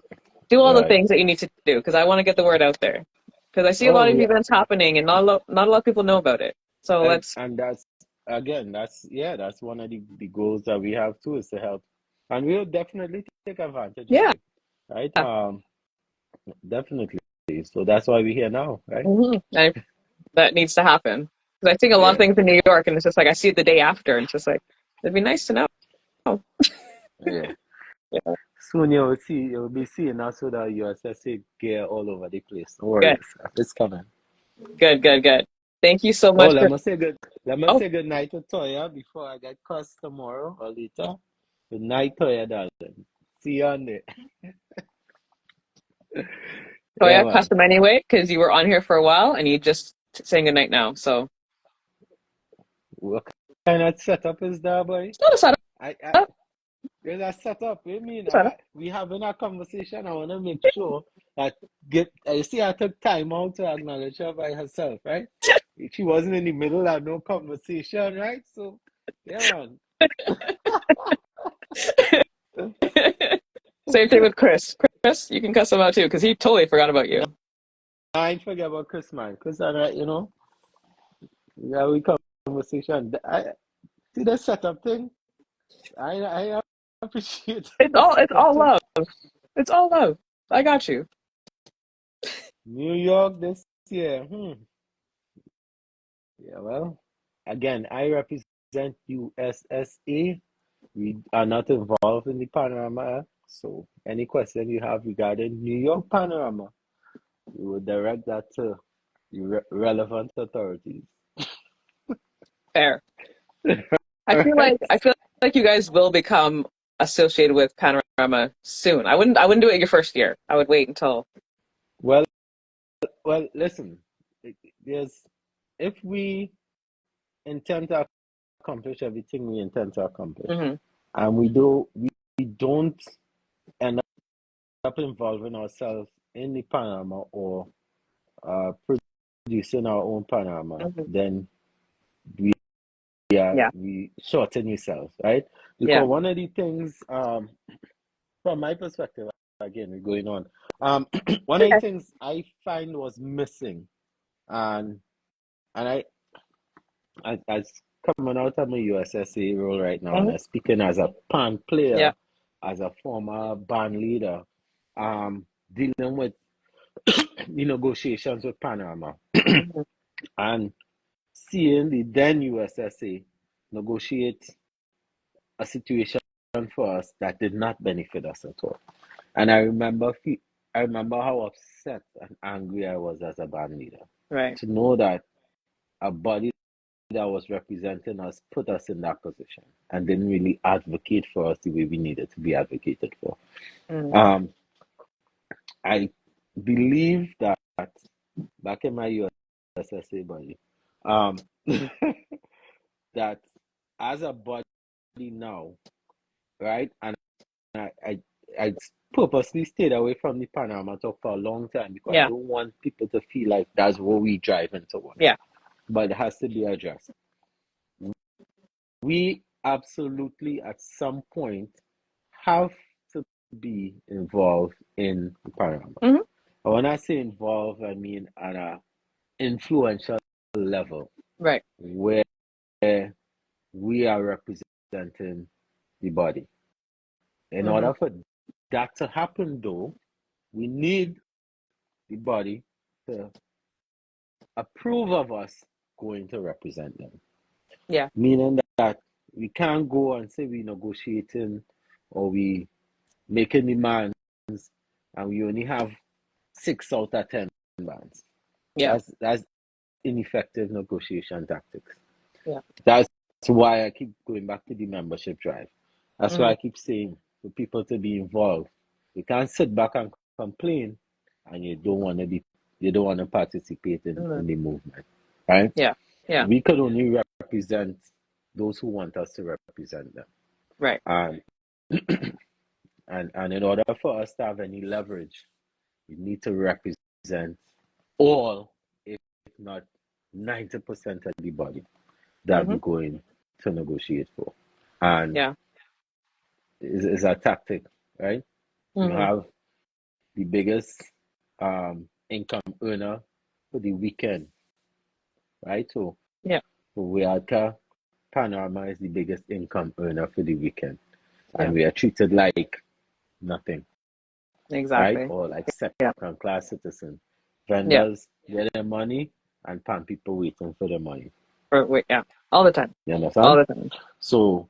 all the Right. things that you need to do because I want to get the word out there. Because I see a lot Oh of yeah. events happening and not a lot of people know about it. So And let's and that's again, that's one of the goals that we have too, is to help. And we'll definitely take advantage of yeah. it. Right? Definitely. So that's why we're here now, right? That needs to happen. Because I think a lot of Yeah. things in New York and it's just like I see it the day after and it's just like it'd be nice to know. Yeah. Yeah. Soon you'll be seeing us with our USSA gear all over the place. Don't worry, Good. yourself. It's coming. Good. Thank you so Oh, much for let me oh say good night to Toya before I get cussed tomorrow or later. Good night, Toya, darling. See you on there. Yeah, Toya, man. custom anyway, because you were on here for a while and you just saying goodnight now. So What kind of setup is that, boy? it's not a setup. I there's a setup. I mean, Setup. we having a conversation. I want to make sure that you see, I took time out to acknowledge her by herself, right? She wasn't in the middle of no conversation, right? So, yeah, man. Same thing with Chris. Chris, you can cuss him out too, because he totally forgot about you. I ain't forget about Chris, man. Chris, and yeah, we conversation. I see the setup thing. I appreciate It's the all it's setup all thing. love. It's all love. I got you. New York this year. Yeah, well, again, I represent USSA. We are not involved in the Panorama Act, so any question you have regarding New York Panorama, we will direct that to the relevant authorities. Fair. All right. I feel like you guys will become associated with Panorama soon. I wouldn't do it your first year. I would wait until Well, listen. There's if we intend to accomplish everything we intend to accomplish. Mm-hmm. And we don't end up involving ourselves in the panorama or producing our own panorama, Mm-hmm. then Yeah. we shorten yourselves, right? Yeah. Because one of the things, from my perspective, again, we're going on. One of the Okay. things I find was missing, and I as coming out of my USSA role right now, and Mm-hmm. I'm speaking as a band player, Yeah. as a former band leader, dealing with the negotiations with Panama, Mm-hmm. and seeing the then USSA negotiate a situation for us that did not benefit us at all. And I remember how upset and angry I was as a band leader Right. to know that a body that was representing us put us in that position and didn't really advocate for us the way we needed to be advocated for. Mm-hmm. Um, I believe that back in my USSA body, um, that as a body now, right, and I purposely stayed away from the Panama talk for a long time because I Yeah. don't want people to feel like that's what we driving towards. Yeah. But it has to be addressed. We absolutely at some point have to be involved in the Panama. Mm-hmm. And when I say involved, I mean at an influential level Right. where we are representing the body. In Mm-hmm. order for that to happen, though, we need the body to approve of us going to represent them. Yeah. Meaning that we can't go and say we negotiating or we making demands and we only have 6 out of 10 bands. Yeah. That's ineffective negotiation tactics. Yeah. That's why I keep going back to the membership drive. That's why Mm-hmm. I keep saying for people to be involved. You can't sit back and complain and you don't want to participate in Mm-hmm. the movement. Right? Yeah. Yeah. We could only represent those who want us to represent them. Right. And and in order for us to have any leverage, we need to represent all, if not 90% of the body that Mm-hmm. we're going to negotiate for. And Yeah. it's a tactic, right? You Mm-hmm. have the biggest income earner for the weekend, right? So Yeah. Wealtha Panorama is the biggest income earner for the weekend. Yeah. And we are treated like nothing, right? Exactly. Or like Yeah. second class citizens. Yeah. Vendors get their money and pan people waiting for their money. Wait. Yeah. All the time. You All understand? the time. So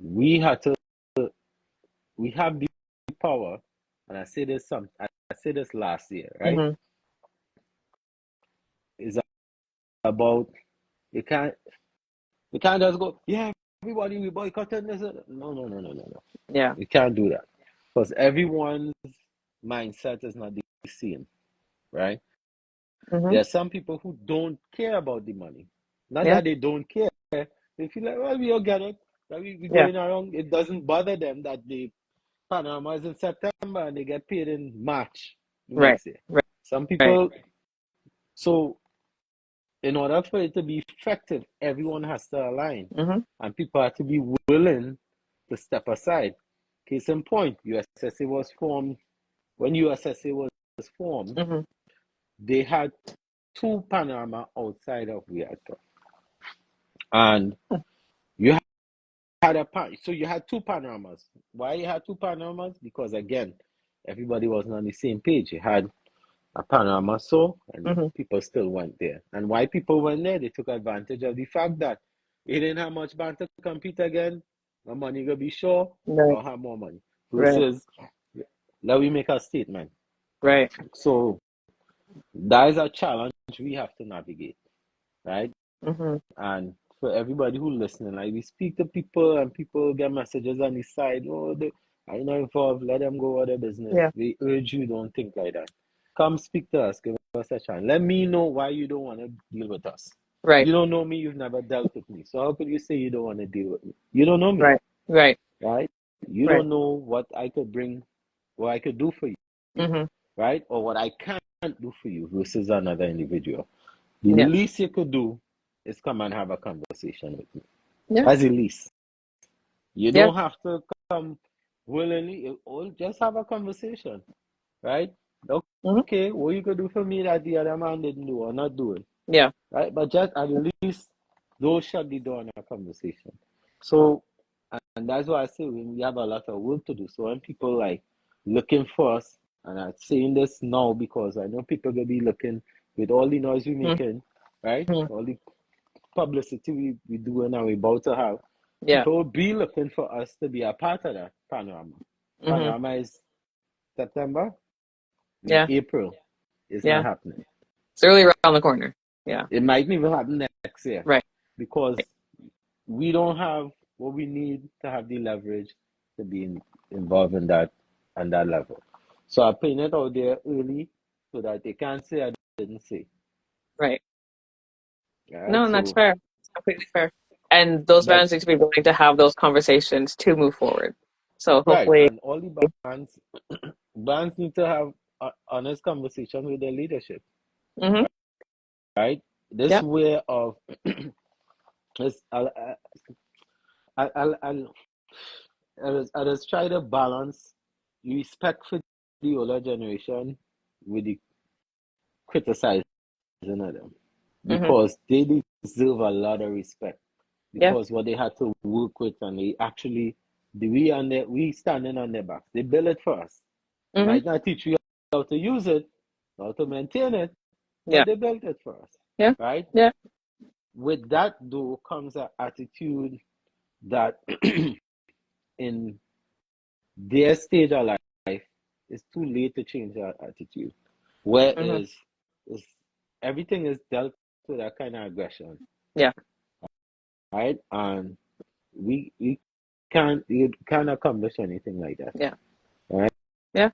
we have the power, and I said this last year, right? Mm-hmm. It's about you can't just go, yeah, everybody we boycotted this. No. Yeah. You can't do that. Because everyone's mindset is not the same, right? Mm-hmm. There are some people who don't care about the money. Not Yeah. that they don't care. They feel like, well, we all get it. That we Yeah. going around. It doesn't bother them that the Panama is in September and they get paid in March the Right. next year. Right. Some Right. people, so in order for it to be effective, everyone has to align. Mm-hmm. And people have to be willing to step aside. Case in point, USSA was formed. When USSA was formed, Mm-hmm. they had 2 Panama outside of Vietnam. And you had so you had 2 Panamas. Why you had 2 Panamas? Because again, everybody wasn't on the same page. You had a Panama and Mm-hmm. people still went there. And why people went there? They took advantage of the fact that they didn't have much band to compete again. The money gonna be sure, Right. they'll have more money. Right. Versus, let me make a statement. Right. So that is a challenge we have to navigate, right? Mm-hmm. And for everybody who listening, like we speak to people and people get messages on the side, oh, I'm not involved, let them go with their business. Yeah. We urge you, don't think like that. Come speak to us, give us a chance. Let me know why you don't want to deal with us. Right. You don't know me, you've never dealt with me. So how could you say you don't want to deal with me? You don't know me, Right. Right. right? You Right. don't know what I could bring, what I could do for you, Mm-hmm. right? Or what I can't do for you versus another individual. The Yeah. least you could do is come and have a conversation with me. Yeah. As the least. You Yeah. don't have to come willingly, or just have a conversation, right? Mm-hmm. Okay, what you could do for me that the other man didn't do or not doing, Yeah. right? But just at least don't shut the door on a conversation. So, and that's why I say we have a lot of work to do. So when people like looking for us, and I'm saying this now because I know people gonna be looking with all the noise we making, right? Mm-hmm. All the publicity we doing and we about to have. Yeah. People will be looking for us to be a part of that panorama. Mm-hmm. Panorama is September, in Yeah. April. It's not Yeah. happening. It's really around the corner. Yeah. It might even happen next year Right. because we don't have what we need to have the leverage to be involved in that on that level. So I put it out there early so that they can't say I didn't say. Right. All right. No, and that's So fair. It's completely fair. And those but bands need to be willing to have those conversations to move forward. So right, hopefully, and all the bands need to have a honest conversation with their leadership. mm-hmm. Right. This Yeah. way of this I'll I just try to balance respect for the older generation with the criticizing of them Mm-hmm. because they deserve a lot of respect Yeah. because what they had to work with and they actually we standing on their backs. They build it for us. They Mm-hmm. might not teach you how to use it, how to maintain it, Yeah. but they built it for us. Yeah. Right? Yeah. With that though comes an attitude that in their stage of life, it's too late to change that attitude. Mm-hmm. Whereas is everything is dealt with that kind of aggression, Yeah. right? And we can't you can't accomplish anything like that, Yeah. right? Yeah.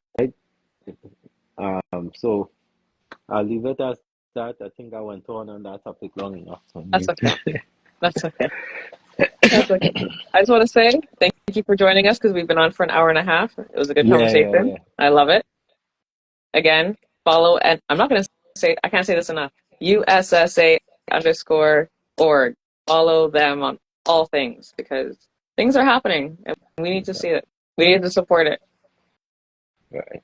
So I'll leave it as that. I think I went on that topic long enough for That's me. okay. That's okay. That's okay. I just want to say thank you for joining us because we've been on for an hour and a half. It was a good conversation. Yeah. I love it. Again, follow, and I'm not going to say, I can't say this enough. USSA_org. Follow them on all things because things are happening and we need to see it. We need to support it. Right.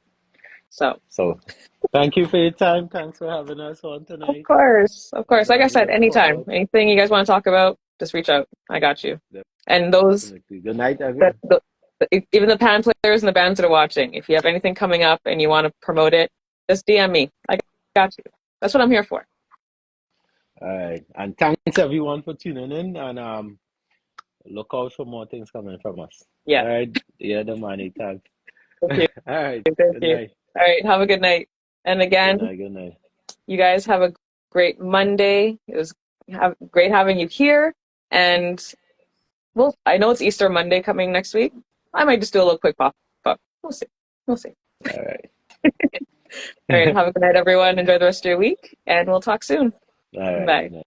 So, So thank you for your time. Thanks for having us on of tonight. course, of course. Like I And we said, look anytime, forward. anything you guys want to talk about, just reach out. I got you. And those Definitely. Good night, that everyone. even the pan players and the bands that are watching, if you have anything coming up and you want to promote it, just DM me. I got you. That's what I'm here for. All right. And thanks everyone for tuning in and look out for more things coming from us. Yeah. All right. Yeah, the money tag. Thank you. All right. Thank Good you. night. All right. Have a good night. And again, Good night. you guys have a great Monday. It was great having you here. And well, I know it's Easter Monday coming next week. I might just do a little quick pop up. We'll see. We'll see. All right. All right. Have a good night, everyone. Enjoy the rest of your week, and we'll talk soon. All right. Bye. Good night.